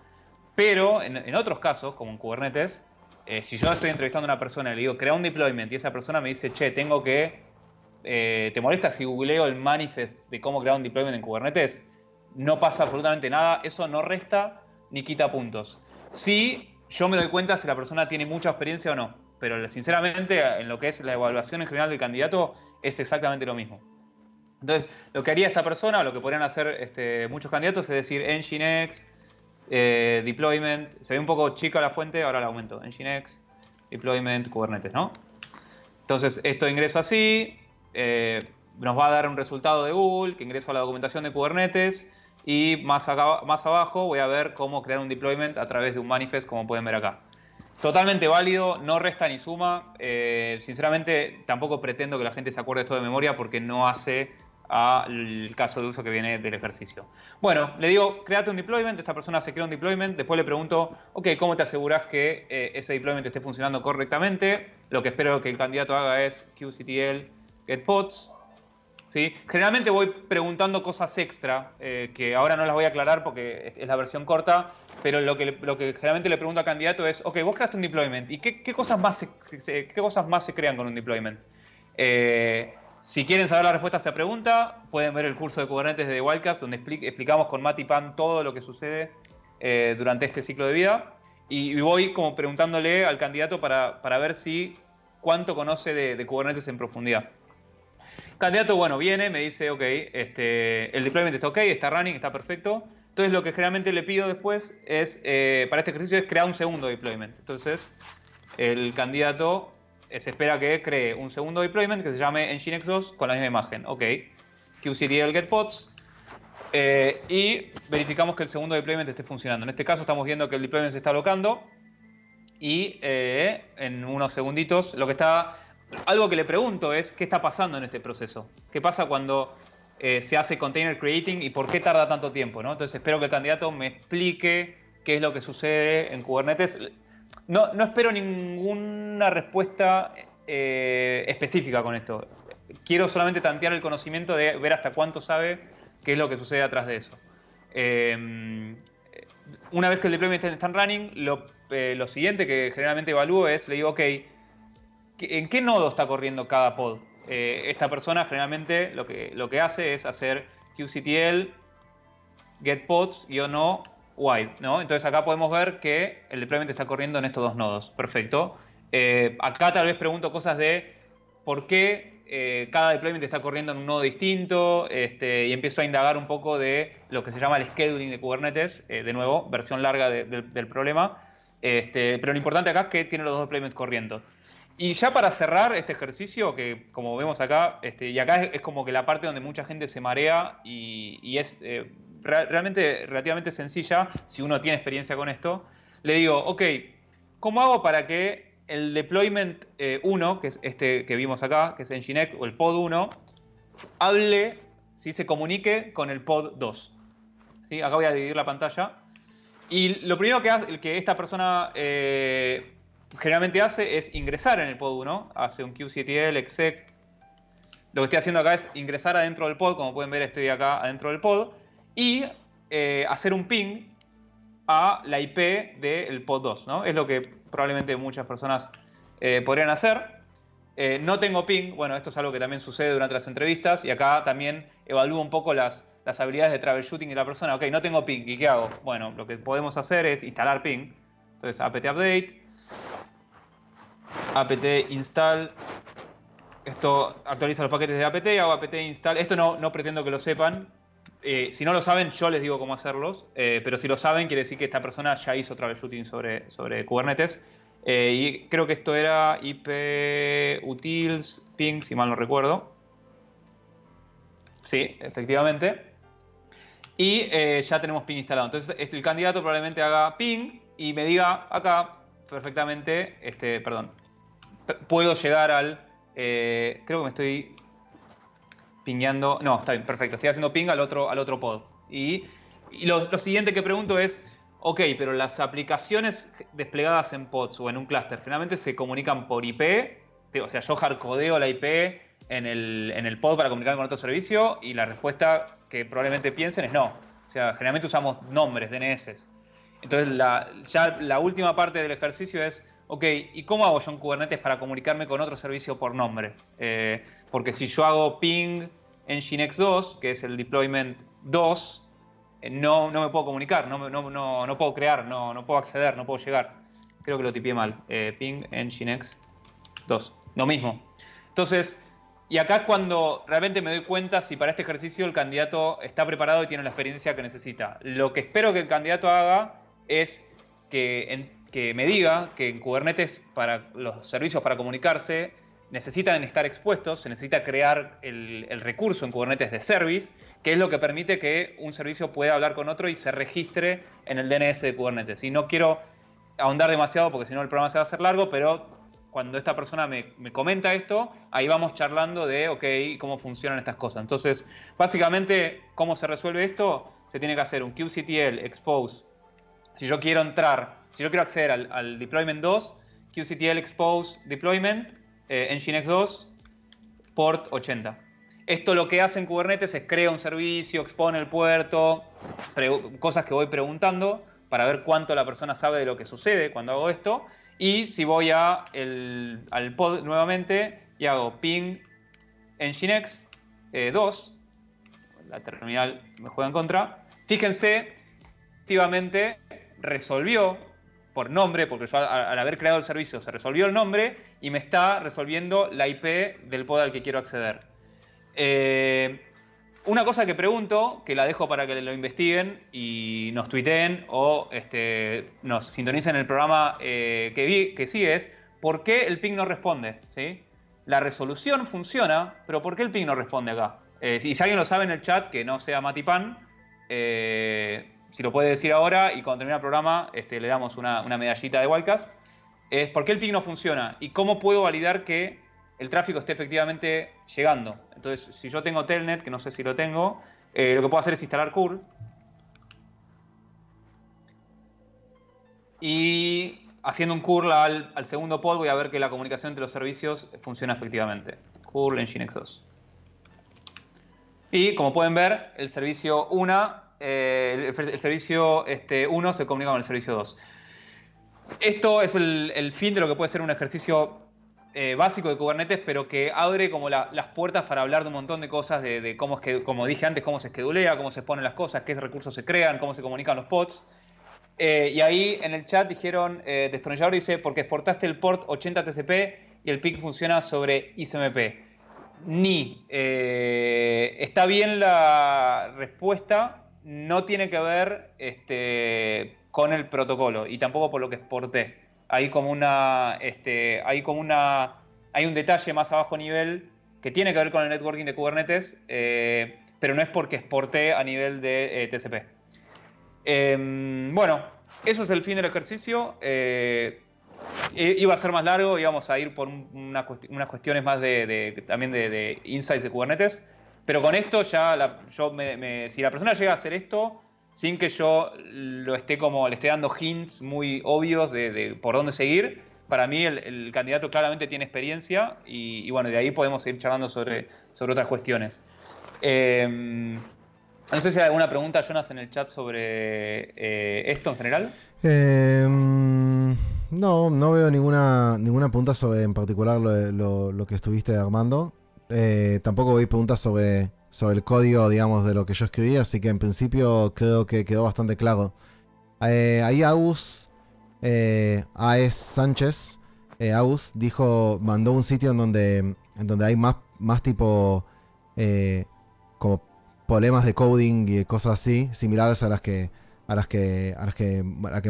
Pero en otros casos, como en Kubernetes, si yo estoy entrevistando a una persona y le digo, crea un deployment, y esa persona me dice, che, tengo que... ¿te molesta si googleo el manifest de cómo crear un deployment en Kubernetes? No pasa absolutamente nada, eso no resta ni quita puntos. Sí, yo me doy cuenta si la persona tiene mucha experiencia o no, pero sinceramente en lo que es la evaluación en general del candidato es exactamente lo mismo. Entonces, lo que haría esta persona, o lo que podrían hacer muchos candidatos, es decir, Nginx, deployment, se ve un poco chica la fuente, ahora la aumento, Nginx, deployment, Kubernetes, ¿no? Entonces, esto ingreso así, nos va a dar un resultado de Google, que ingreso a la documentación de Kubernetes, y más abajo voy a ver cómo crear un deployment a través de un manifest, como pueden ver acá. Totalmente válido, no resta ni suma. Sinceramente, tampoco pretendo que la gente se acuerde esto de memoria porque no hace al caso de uso que viene del ejercicio. Bueno, le digo, créate un deployment, esta persona se crea un deployment, después le pregunto, ok, ¿cómo te aseguras que ese deployment esté funcionando correctamente? Lo que espero que el candidato haga es kubectl get pods. ¿Sí? Generalmente voy preguntando cosas extra, que ahora no las voy a aclarar porque es la versión corta, pero lo que generalmente le pregunto al candidato es, ok, vos creaste un deployment, ¿y qué cosas más se crean con un deployment? Si quieren saber la respuesta a esa pregunta, pueden ver el curso de Kubernetes de Wildcast, donde explicamos con Matt y Pan todo lo que sucede durante este ciclo de vida. Y voy como preguntándole al candidato para ver si cuánto conoce de Kubernetes en profundidad. Candidato, bueno, viene, me dice, ok, el deployment está ok, está running, está perfecto. Entonces lo que generalmente le pido después es, para este ejercicio, es crear un segundo deployment. Entonces el candidato se espera que cree un segundo deployment que se llame Nginx 2 con la misma imagen. Ok, kubectl get pods, y verificamos que el segundo deployment esté funcionando. En este caso estamos viendo que el deployment se está alocando y en unos segunditos algo que le pregunto es qué está pasando en este proceso. ¿Qué pasa cuando se hace container creating y por qué tarda tanto tiempo, ¿no? Entonces espero que el candidato me explique qué es lo que sucede en Kubernetes. No espero ninguna respuesta específica con esto. Quiero solamente tantear el conocimiento de ver hasta cuánto sabe qué es lo que sucede atrás de eso. Una vez que el deployment está en running, lo siguiente que generalmente evalúo es, le digo, ok, ¿en qué nodo está corriendo cada pod? Esta persona generalmente lo que hace es hacer kubectl get pods -no wide, ¿no? Entonces acá podemos ver que el deployment está corriendo en estos dos nodos. Perfecto. Acá tal vez pregunto cosas de por qué cada deployment está corriendo en un nodo distinto, y empiezo a indagar un poco de lo que se llama el scheduling de Kubernetes, de nuevo, versión larga del problema. Pero lo importante acá es que tiene los dos deployments corriendo. Y ya para cerrar este ejercicio, que como vemos acá, y acá es como que la parte donde mucha gente se marea y es realmente relativamente sencilla, si uno tiene experiencia con esto, le digo, ok, ¿cómo hago para que el deployment 1, que es este que vimos acá, que es Nginx o el pod 1, hable, ¿sí? Se comunique con el pod 2? ¿Sí? Acá voy a dividir la pantalla. Y lo primero que esta persona generalmente hace es ingresar en el pod 1, hace un kubectl exec. Lo que estoy haciendo acá es ingresar adentro del pod, como pueden ver estoy acá adentro del pod, y hacer un ping a la IP del pod 2, ¿no? Es lo que probablemente muchas personas podrían hacer. No tengo ping, bueno, esto es algo que también sucede durante las entrevistas, y acá también evalúo un poco las habilidades de troubleshooting de la persona. Ok, no tengo ping, ¿y qué hago? Bueno, lo que podemos hacer es instalar ping. Entonces, apt update, apt install. Esto actualiza los paquetes de apt, hago apt install. Esto no pretendo que lo sepan. Si no lo saben, yo les digo cómo hacerlos. Pero si lo saben, quiere decir que esta persona ya hizo troubleshooting sobre Kubernetes. Y creo que esto era IP utils ping, si mal no recuerdo. Sí, efectivamente. Y ya tenemos ping instalado. Entonces el candidato probablemente haga ping y me diga acá perfectamente, perdón, puedo llegar al... creo que me estoy pingueando... No, está bien, perfecto. Estoy haciendo ping al otro pod. Y lo siguiente que pregunto es, ok, pero las aplicaciones desplegadas en pods o en un clúster generalmente se comunican por IP. O sea, yo hardcodeo la IP en el pod para comunicarme con otro servicio, y la respuesta que probablemente piensen es no. O sea, generalmente usamos nombres, DNS. Entonces, ya la última parte del ejercicio es, ok, ¿y cómo hago yo en Kubernetes para comunicarme con otro servicio por nombre? Porque si yo hago ping Nginx 2, que es el deployment 2, no me puedo comunicar, no puedo crear, no puedo acceder, no puedo llegar. Creo que lo tipié mal. Ping Nginx 2. Lo mismo. Entonces, y acá es cuando realmente me doy cuenta si para este ejercicio el candidato está preparado y tiene la experiencia que necesita. Lo que espero que el candidato haga es que me diga que en Kubernetes, para los servicios para comunicarse, necesitan estar expuestos, se necesita crear el recurso en Kubernetes de service, que es lo que permite que un servicio pueda hablar con otro y se registre en el DNS de Kubernetes. Y no quiero ahondar demasiado porque si no el programa se va a hacer largo, pero cuando esta persona me comenta esto, ahí vamos charlando de, ok, cómo funcionan estas cosas. Entonces, básicamente, ¿cómo se resuelve esto? Se tiene que hacer un kubectl expose. Si yo quiero acceder al deployment 2, kubectl expose deployment, Nginx 2, port 80. Esto lo que hace en Kubernetes es crea un servicio, expone el puerto, cosas que voy preguntando para ver cuánto la persona sabe de lo que sucede cuando hago esto. Y si voy al pod nuevamente y hago ping Nginx 2, la terminal me juega en contra, fíjense, efectivamente resolvió por nombre, porque yo al haber creado el servicio se resolvió el nombre y me está resolviendo la IP del pod al que quiero acceder. Una cosa que pregunto, que la dejo para que lo investiguen y nos tuiteen o nos sintonicen en el programa que sigue, es ¿por qué el ping no responde? ¿Sí? La resolución funciona, pero ¿por qué el ping no responde acá? Y si alguien lo sabe en el chat, que no sea Matipan, si lo puede decir ahora y cuando termine el programa le damos una medallita de Wildcast, es ¿por qué el ping no funciona? ¿Y cómo puedo validar que el tráfico esté efectivamente llegando? Entonces, si yo tengo Telnet, que no sé si lo tengo, lo que puedo hacer es instalar curl. Y haciendo un curl al segundo pod voy a ver que la comunicación entre los servicios funciona efectivamente. Curl Nginx 2. Y como pueden ver, el servicio 1, el servicio 1 se comunica con el servicio 2. Esto es el fin de lo que puede ser un ejercicio básico de Kubernetes, pero que abre como las puertas para hablar de un montón de cosas, de cómo es que, como dije antes, cómo se esquedulea, cómo se exponen las cosas, qué recursos se crean, cómo se comunican los pods. Y ahí en el chat dijeron, Destornillador dice, porque exportaste el port 80 TCP y el ping funciona sobre ICMP. Está bien la respuesta, no tiene que ver con el protocolo y tampoco por lo que exporté. Hay un detalle más a bajo nivel que tiene que ver con el networking de Kubernetes, pero no es porque exporté a nivel de TCP. Bueno, eso es el fin del ejercicio. Iba a ser más largo, íbamos a ir por unas cuestiones más también de insights de Kubernetes, pero con esto ya, si la persona llega a hacer esto sin que yo le esté dando hints muy obvios de por dónde seguir, para mí el candidato claramente tiene experiencia y bueno, de ahí podemos seguir charlando sobre otras cuestiones. No sé si hay alguna pregunta, Jonas, en el chat sobre esto en general. No veo ninguna pregunta sobre en particular lo que estuviste armando. Tampoco vi preguntas sobre el código, digamos, de lo que yo escribí, así que en principio creo que quedó bastante claro. Ahí Agus Sánchez, Agus mandó un sitio en donde hay más tipo como problemas de coding y cosas así, similares a las que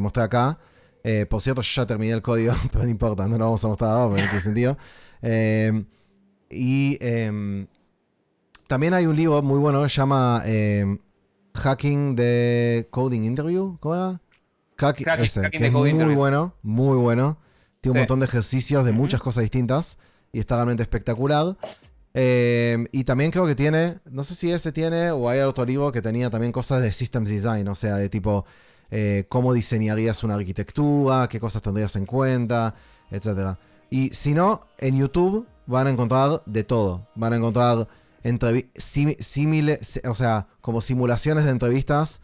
mostré acá. Por cierto, yo ya terminé el código, pero no importa, no lo vamos a mostrar ahora, pero no tiene sentido. También hay un libro muy bueno que se llama Hacking the Coding Interview. ¿Cómo era? Hacking que es muy Interview. bueno, muy bueno. Tiene un Sí. montón de ejercicios de muchas cosas distintas y está realmente espectacular. Y también creo que tiene, no sé si ese tiene o hay otro libro que tenía también cosas de Systems Design, o sea, de tipo cómo diseñarías una arquitectura, qué cosas tendrías en cuenta, etc. Y si no, en YouTube van a encontrar de todo. Van a encontrar o sea, como simulaciones de entrevistas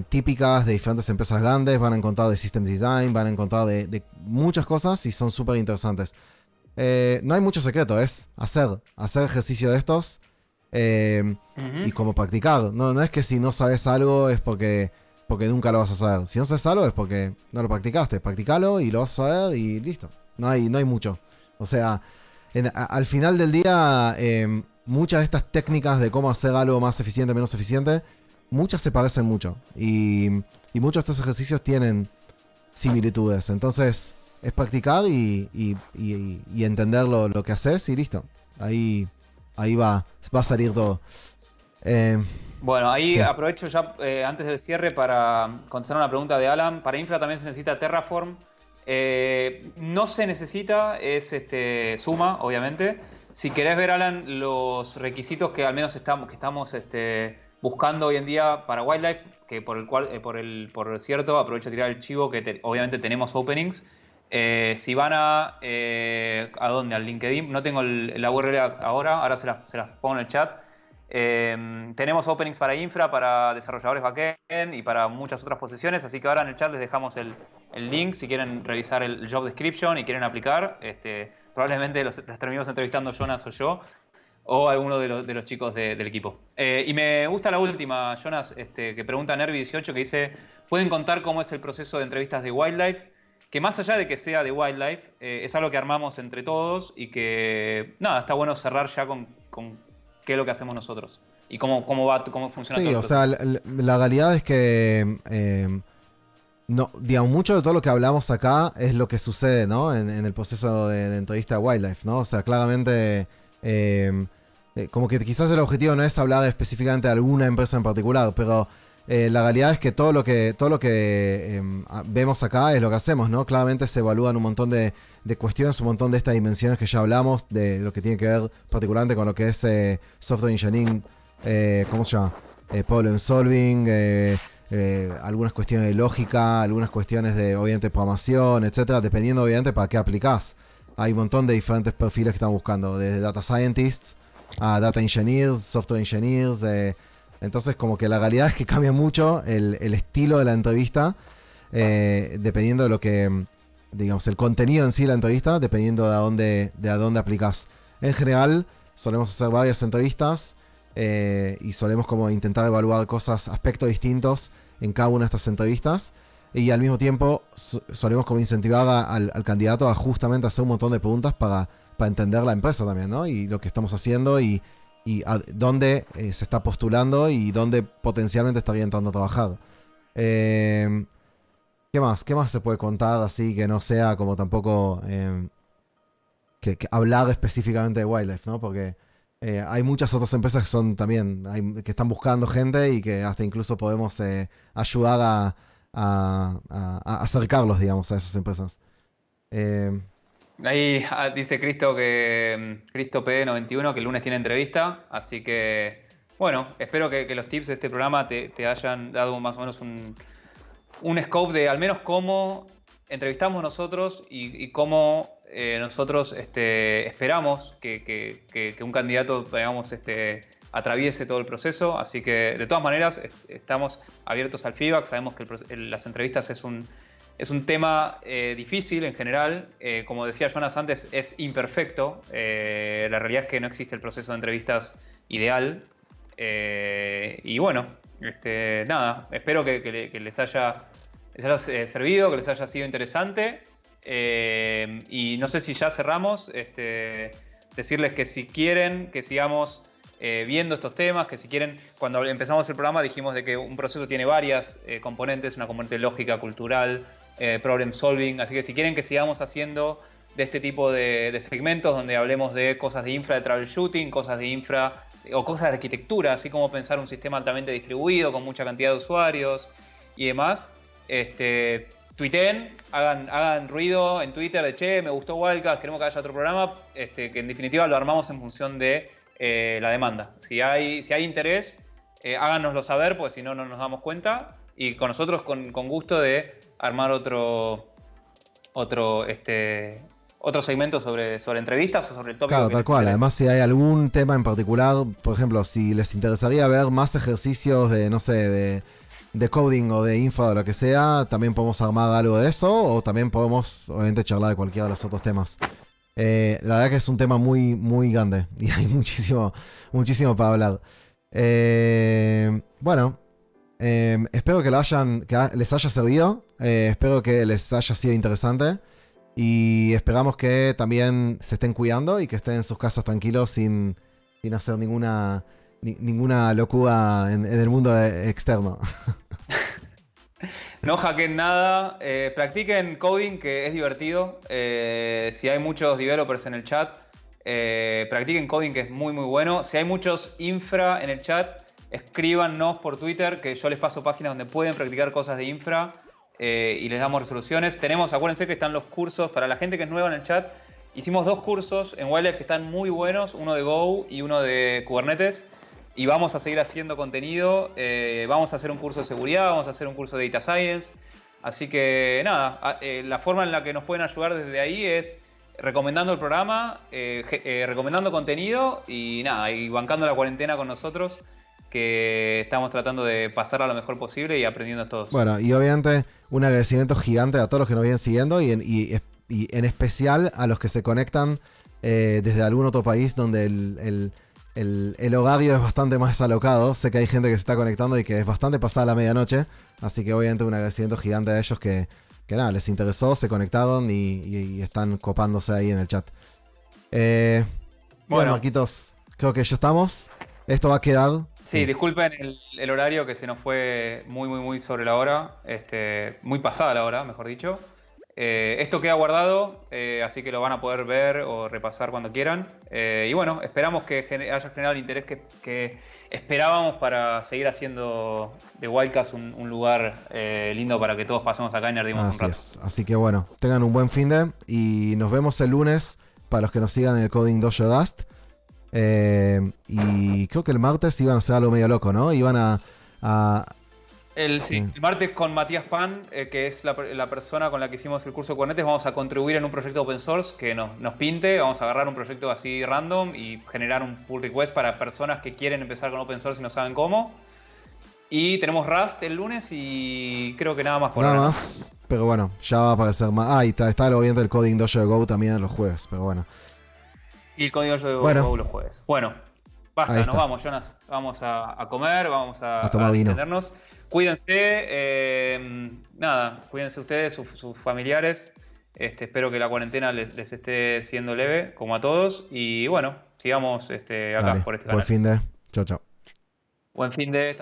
típicas de diferentes empresas grandes. Van a encontrar de Systems Design, van a encontrar de muchas cosas y son súper interesantes. No hay mucho secreto, es hacer ejercicio de estos y como practicar. No es que si no sabes algo es porque nunca lo vas a saber. Si no sabes algo es porque no lo practicaste. Practicalo y lo vas a saber y listo. No hay mucho. O sea, al final del día, muchas de estas técnicas de cómo hacer algo más eficiente, menos eficiente, muchas se parecen mucho. Y muchos de estos ejercicios tienen similitudes. Entonces, es practicar y entender lo que haces y listo. Ahí va a salir todo. Bueno, ahí Sí. aprovecho ya antes del cierre para contestar una pregunta de Alan. Para Infra también se necesita Terraform. No se necesita, es suma, obviamente. Si querés ver, Alan, los requisitos que al menos estamos buscando hoy en día para Wildlife, que por cierto, aprovecho de tirar el chivo que obviamente tenemos openings. Si van a dónde, al LinkedIn, no tengo la URL ahora se las pongo en el chat. Tenemos openings para infra, para desarrolladores backend y para muchas otras posiciones, así que ahora en el chat les dejamos el link si quieren revisar el job description y quieren aplicar. Probablemente las terminemos entrevistando Jonas o yo o alguno de los chicos del equipo. Y me gusta la última, Jonas, que pregunta Nervi18, que dice: ¿pueden contar cómo es el proceso de entrevistas de Wildlife? Que más allá de que sea de Wildlife, es algo que armamos entre todos y que, nada, está bueno cerrar ya con qué es lo que hacemos nosotros y cómo funciona todo Sí, el o sea, la realidad es que no, digamos, mucho de todo lo que hablamos acá es lo que sucede, ¿no? En el proceso de entrevista de Wildlife, ¿no? O sea, claramente como que quizás el objetivo no es hablar específicamente de alguna empresa en particular, pero la realidad es que todo lo que vemos acá es lo que hacemos, ¿no? Claramente se evalúan un montón de cuestiones, un montón de estas dimensiones que ya hablamos, de lo que tiene que ver particularmente con lo que es software engineering, ¿cómo se llama? Problem solving, algunas cuestiones de lógica, algunas cuestiones de, obviamente, programación, etcétera, dependiendo, obviamente, para qué aplicás. Hay un montón de diferentes perfiles que están buscando, desde data scientists a data engineers, software engineers. Entonces, como que la realidad es que cambia mucho el estilo de la entrevista, dependiendo de lo que, digamos, el contenido en sí de la entrevista, dependiendo de a dónde aplicás. En general, solemos hacer varias entrevistas y solemos como intentar evaluar aspectos distintos en cada una de estas entrevistas. Y al mismo tiempo solemos como incentivar al candidato a justamente hacer un montón de preguntas para entender la empresa también, ¿no? Y lo que estamos haciendo y dónde se está postulando y dónde potencialmente estaría entrando a trabajar. ¿Qué más? ¿Qué más se puede contar así que no sea como tampoco que hablar específicamente de Wildlife, ¿no? Porque hay muchas otras empresas que son también, que están buscando gente y que hasta incluso podemos ayudar a acercarlos, digamos, a esas empresas. Ahí dice Cristo Cristo PD91 que el lunes tiene entrevista, así que bueno, espero que los tips de este programa te hayan dado más o menos un scope de al menos cómo entrevistamos nosotros y cómo nosotros esperamos que un candidato, digamos, atraviese todo el proceso. Así que de todas maneras estamos abiertos al feedback. Sabemos que las entrevistas es un tema difícil en general. Como decía Jonas antes, es imperfecto. La realidad es que no existe el proceso de entrevistas ideal. Y bueno, nada, espero que les haya servido, que les haya sido interesante. Y no sé si ya cerramos. Decirles que si quieren que sigamos viendo estos temas, que si quieren, cuando empezamos el programa dijimos de que un proceso tiene varias componentes, una componente lógica, cultural, problem solving, así que si quieren que sigamos haciendo de este tipo de segmentos donde hablemos de cosas de infra de troubleshooting, cosas de infra o cosas de arquitectura, así como pensar un sistema altamente distribuido con mucha cantidad de usuarios y demás, tuiteen, hagan ruido en Twitter de che, me gustó Wildcast, queremos que haya otro programa, que en definitiva lo armamos en función de la demanda. Si hay interés, háganoslo saber, porque si no, no nos damos cuenta. Y con nosotros con gusto de armar otro segmento sobre entrevistas o sobre el tópico. Claro, tal cual. Además, si hay algún tema en particular, por ejemplo, si les interesaría ver más ejercicios de, no sé, de coding o de infra o lo que sea, también podemos armar algo de eso, o también podemos, obviamente, charlar de cualquiera de los otros temas. La verdad que es un tema muy, muy grande y hay muchísimo para hablar. Bueno, espero que les haya servido, espero que les haya sido interesante y esperamos que también se estén cuidando y que estén en sus casas tranquilos sin hacer ninguna locura en el mundo externo. No hackeen nada, practiquen coding, que es divertido. Si hay muchos developers en el chat, practiquen coding, que es muy muy bueno. Si hay muchos infra en el chat, escríbanos por Twitter, que yo les paso páginas donde pueden practicar cosas de infra y les damos resoluciones. Acuérdense que están los cursos para la gente que es nueva en el chat. Hicimos 2 cursos en Wildlife que están muy buenos, uno de Go y uno de Kubernetes. Y vamos a seguir haciendo contenido, vamos a hacer un curso de seguridad, vamos a hacer un curso de Data Science. Así que nada, la forma en la que nos pueden ayudar desde ahí es recomendando el programa, recomendando contenido y nada, y bancando la cuarentena con nosotros, que estamos tratando de pasarla lo mejor posible y aprendiendo todos. Bueno, y obviamente un agradecimiento gigante a todos los que nos vienen siguiendo y en especial a los que se conectan desde algún otro país donde el horario es bastante más alocado. Sé que hay gente que se está conectando y que es bastante pasada la medianoche. Así que obviamente un agradecimiento gigante a ellos que nada, les interesó, se conectaron y están copándose ahí en el chat. Bueno, Marquitos, creo que ya estamos. Esto va a quedar. Sí, disculpen el horario que se nos fue muy, muy, muy sobre la hora. Muy pasada la hora, mejor dicho. Esto queda guardado, así que lo van a poder ver o repasar cuando quieran. Y bueno, esperamos que haya generado el interés que esperábamos para seguir haciendo de Wildcast un lugar lindo para que todos pasemos acá y nerdimos un rato. Así que bueno, tengan un buen finde y nos vemos el lunes para los que nos sigan en el Coding Dojo Dust. Y creo que el martes iban a hacer algo medio loco, ¿no? Iban a El martes con Matías Pan, que es la persona con la que hicimos el curso de Kubernetes, vamos a contribuir en un proyecto open source que nos pinte. Vamos a agarrar un proyecto así random y generar un pull request para personas que quieren empezar con open source y no saben cómo. Y tenemos Rust el lunes y creo que nada más por ahora. Nada más, pero bueno, ya va a aparecer más. Y está el obviamente el Coding Dojo de Go también los jueves, pero bueno. Y el Coding Dojo de Go los jueves. Bueno, basta, nos vamos, Jonas. Vamos a comer, vamos a tomar vino. Cuídense, cuídense ustedes, sus familiares, Espero que la cuarentena les esté siendo leve, como a todos. Y bueno, sigamos acá Dale, por este buen canal. fin de. Chao, chao. Buen fin de...